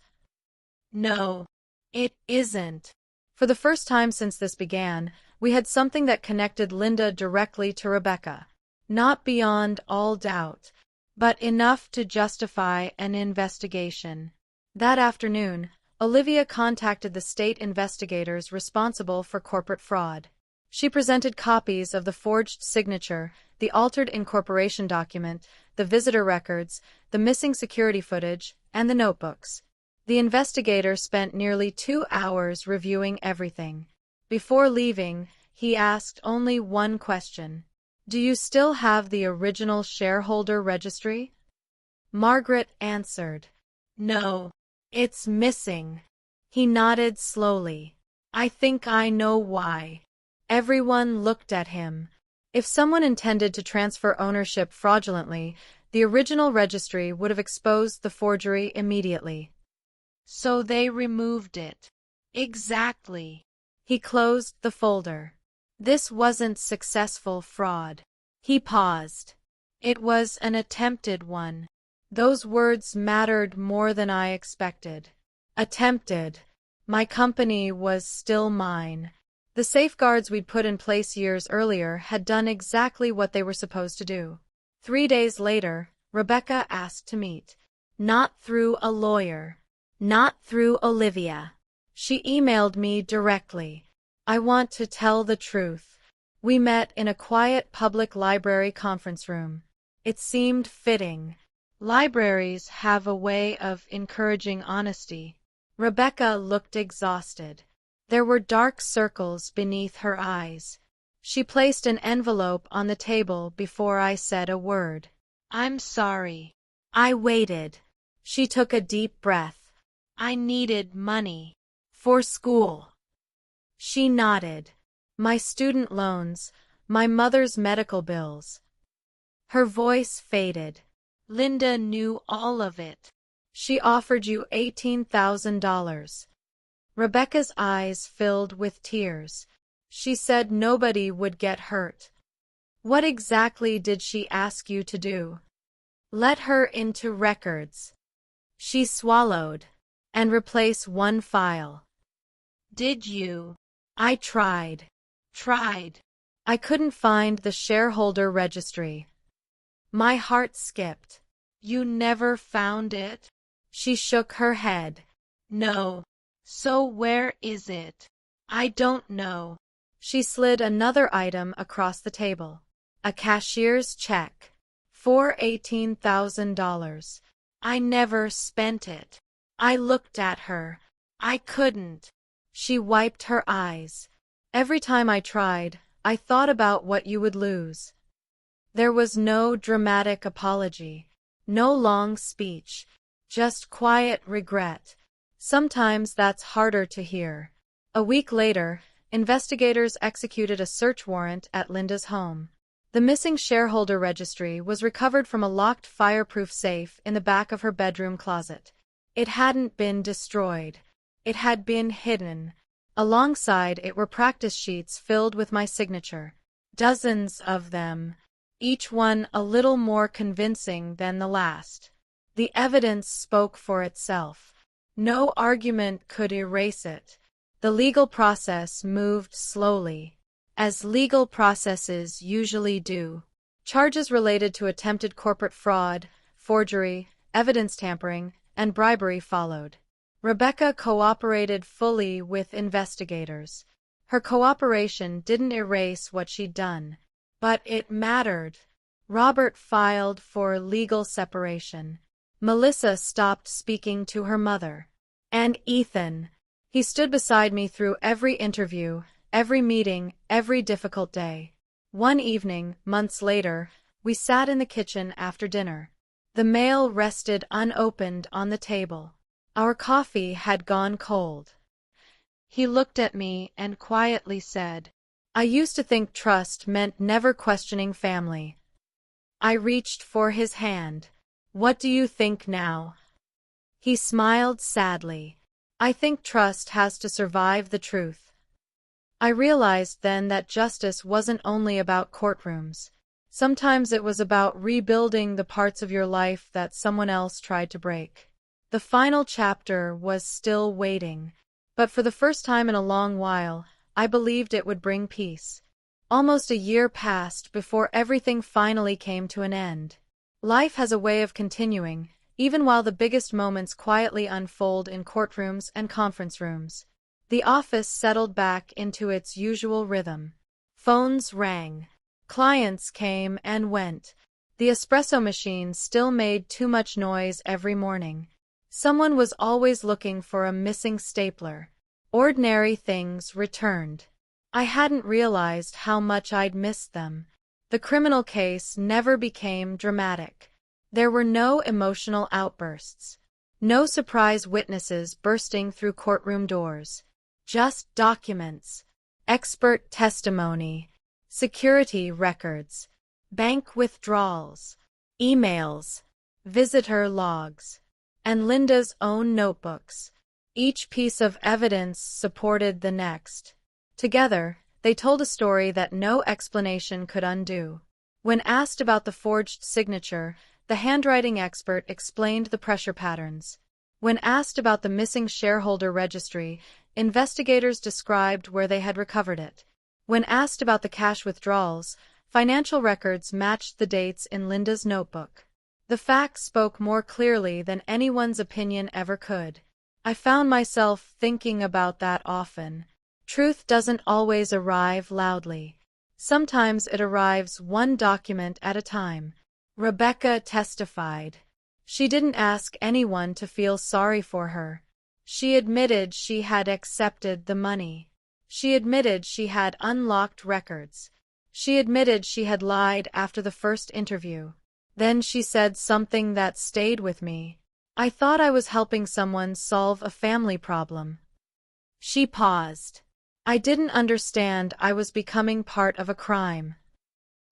No, it isn't. For the first time since this began, we had something that connected Linda directly to Rebecca. Not beyond all doubt, but enough to justify an investigation. That afternoon, Olivia contacted the state investigators responsible for corporate fraud. She presented copies of the forged signature, the altered incorporation document, the visitor records, the missing security footage, and the notebooks. The investigator spent nearly 2 hours reviewing everything. Before leaving, he asked only one question. Do you still have the original shareholder registry? Margaret answered. No. It's missing. He nodded slowly. I think I know why. Everyone looked at him. If someone intended to transfer ownership fraudulently, the original registry would have exposed the forgery immediately. So they removed it. Exactly. He closed the folder. This wasn't successful fraud. He paused. It was an attempted one. Those words mattered more than I expected. Attempted. My company was still mine. The safeguards we'd put in place years earlier had done exactly what they were supposed to do. 3 days later, Rebecca asked to meet. Not through a lawyer. Not through Olivia. She emailed me directly. I want to tell the truth. We met in a quiet public library conference room. It seemed fitting. Libraries have a way of encouraging honesty. Rebecca looked exhausted. There were dark circles beneath her eyes. She placed an envelope on the table before I said a word. I'm sorry. I waited. She took a deep breath. I needed money. For school. She nodded. My student loans, my mother's medical bills. Her voice faded. Linda knew all of it. She offered you $18,000. Rebecca's eyes filled with tears. She said nobody would get hurt. What exactly did she ask you to do? Let her into records. She swallowed. And replace one file. Did you? I tried. Tried. I couldn't find the shareholder registry. My heart skipped. You never found it? She shook her head. No. So where is it? I don't know. She slid another item across the table. A cashier's check. For $18,000. I never spent it. I looked at her. I couldn't. She wiped her eyes. Every time I tried, I thought about what you would lose. There was no dramatic apology, no long speech, just quiet regret. Sometimes that's harder to hear. A week later, investigators executed a search warrant at Linda's home. The missing shareholder registry was recovered from a locked fireproof safe in the back of her bedroom closet. It hadn't been destroyed. It had been hidden. Alongside it were practice sheets filled with my signature. Dozens of them. Each one a little more convincing than the last. The evidence spoke for itself. No argument could erase it. The legal process moved slowly, as legal processes usually do. Charges related to attempted corporate fraud, forgery, evidence tampering, and bribery followed. Rebecca cooperated fully with investigators. Her cooperation didn't erase what she'd done, but it mattered. Robert filed for legal separation. Melissa stopped speaking to her mother. And Ethan. He stood beside me through every interview, every meeting, every difficult day. One evening, months later, we sat in the kitchen after dinner. The mail rested unopened on the table. Our coffee had gone cold. He looked at me and quietly said, I used to think trust meant never questioning family. I reached for his hand. What do you think now? He smiled sadly. I think trust has to survive the truth. I realized then that justice wasn't only about courtrooms. Sometimes it was about rebuilding the parts of your life that someone else tried to break. The final chapter was still waiting, but for the first time in a long while, I believed it would bring peace. Almost a year passed before everything finally came to an end. Life has a way of continuing, even while the biggest moments quietly unfold in courtrooms and conference rooms. The office settled back into its usual rhythm. Phones rang. Clients came and went. The espresso machine still made too much noise every morning. Someone was always looking for a missing stapler. Ordinary things returned. I hadn't realized how much I'd missed them. The criminal case never became dramatic. There were no emotional outbursts. No surprise witnesses bursting through courtroom doors. Just documents, expert testimony, security records, bank withdrawals, emails, visitor logs, and Linda's own notebooks. Each piece of evidence supported the next. Together, they told a story that no explanation could undo. When asked about the forged signature, the handwriting expert explained the pressure patterns. When asked about the missing shareholder registry, investigators described where they had recovered it. When asked about the cash withdrawals, financial records matched the dates in Linda's notebook. The facts spoke more clearly than anyone's opinion ever could. I found myself thinking about that often. Truth doesn't always arrive loudly. Sometimes it arrives one document at a time. Rebecca testified. She didn't ask anyone to feel sorry for her. She admitted she had accepted the money. She admitted she had unlocked records. She admitted she had lied after the first interview. Then she said something that stayed with me. I thought I was helping someone solve a family problem. She paused. I didn't understand I was becoming part of a crime.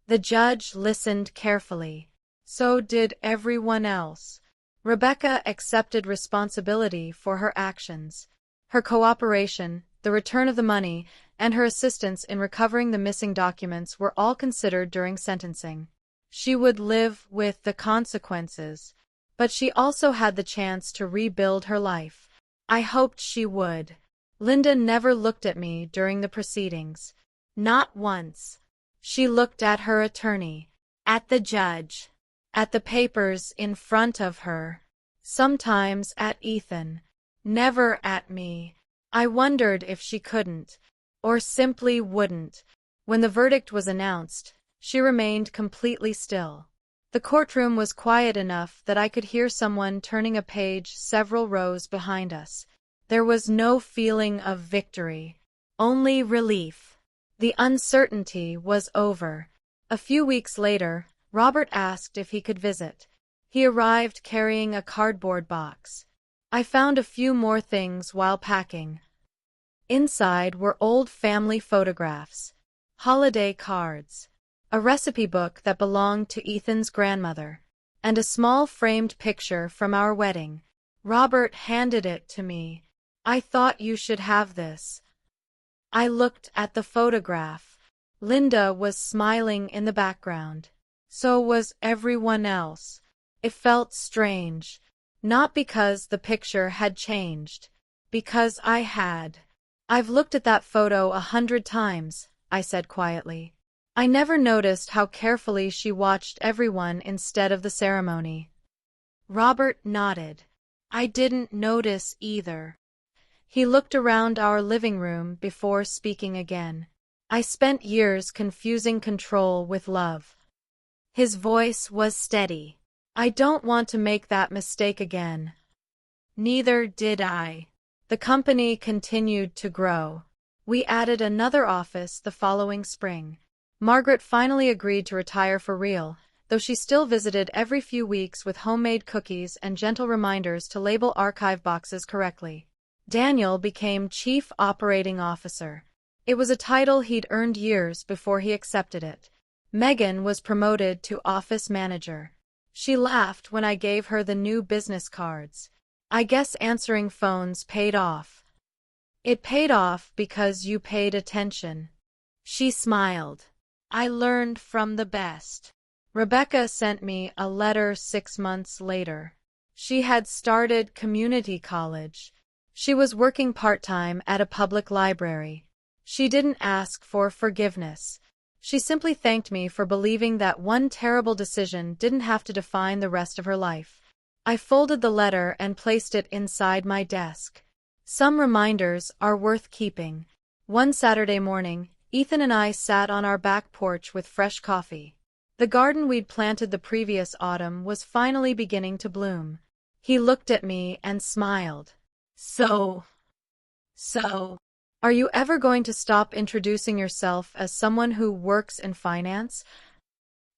The judge listened carefully. So did everyone else. Rebecca accepted responsibility for her actions. Her cooperation, the return of the money, and her assistance in recovering the missing documents were all considered during sentencing. She would live with the consequences, but she also had the chance to rebuild her life. I hoped she would. Linda never looked at me during the proceedings. Not once. She looked at her attorney, at the judge, at the papers in front of her, sometimes at Ethan, never at me. I wondered if she couldn't, or simply wouldn't. When the verdict was announced, she remained completely still. The courtroom was quiet enough that I could hear someone turning a page several rows behind us. There was no feeling of victory, only relief. The uncertainty was over. A few weeks later, Robert asked if he could visit. He arrived carrying a cardboard box. I found a few more things while packing. Inside were old family photographs, holiday cards, a recipe book that belonged to Ethan's grandmother, and a small framed picture from our wedding. Robert handed it to me. I thought you should have this. I looked at the photograph. Linda was smiling in the background. So was everyone else. It felt strange. Not because the picture had changed. Because I had. I've looked at that photo 100 times, I said quietly. I never noticed how carefully she watched everyone instead of the ceremony. Robert nodded. I didn't notice either. He looked around our living room before speaking again. I spent years confusing control with love. His voice was steady. I don't want to make that mistake again. Neither did I. The company continued to grow. We added another office the following spring. Margaret finally agreed to retire for real, though she still visited every few weeks with homemade cookies and gentle reminders to label archive boxes correctly. Daniel became Chief Operating Officer. It was a title he'd earned years before he accepted it. Megan was promoted to Office Manager. She laughed when I gave her the new business cards. I guess answering phones paid off. It paid off because you paid attention. She smiled. I learned from the best. Rebecca sent me a letter 6 months later. She had started community college. She was working part-time at a public library. She didn't ask for forgiveness. She simply thanked me for believing that one terrible decision didn't have to define the rest of her life. I folded the letter and placed it inside my desk. Some reminders are worth keeping. One Saturday morning, Ethan and I sat on our back porch with fresh coffee. The garden we'd planted the previous autumn was finally beginning to bloom. He looked at me and smiled. So, Are you ever going to stop introducing yourself as someone who works in finance?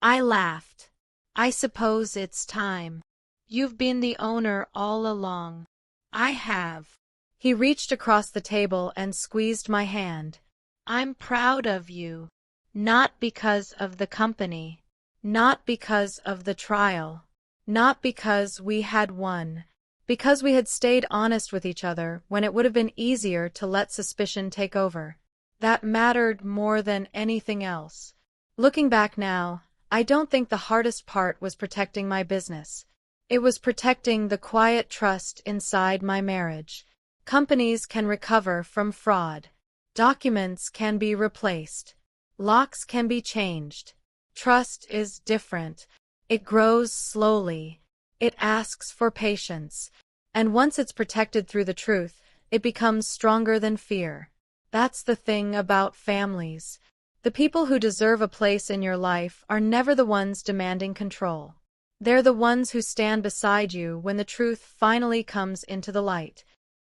I laughed. I suppose it's time. You've been the owner all along. I have. He reached across the table and squeezed my hand. I'm proud of you. Not because of the company. Not because of the trial. Not because we had won. Because we had stayed honest with each other when it would have been easier to let suspicion take over. That mattered more than anything else. Looking back now, I don't think the hardest part was protecting my business. It was protecting the quiet trust inside my marriage. Companies can recover from fraud. Documents can be replaced. Locks can be changed. Trust is different. It grows slowly. It asks for patience. And once it's protected through the truth, it becomes stronger than fear. That's the thing about families. The people who deserve a place in your life are never the ones demanding control. They're the ones who stand beside you when the truth finally comes into the light.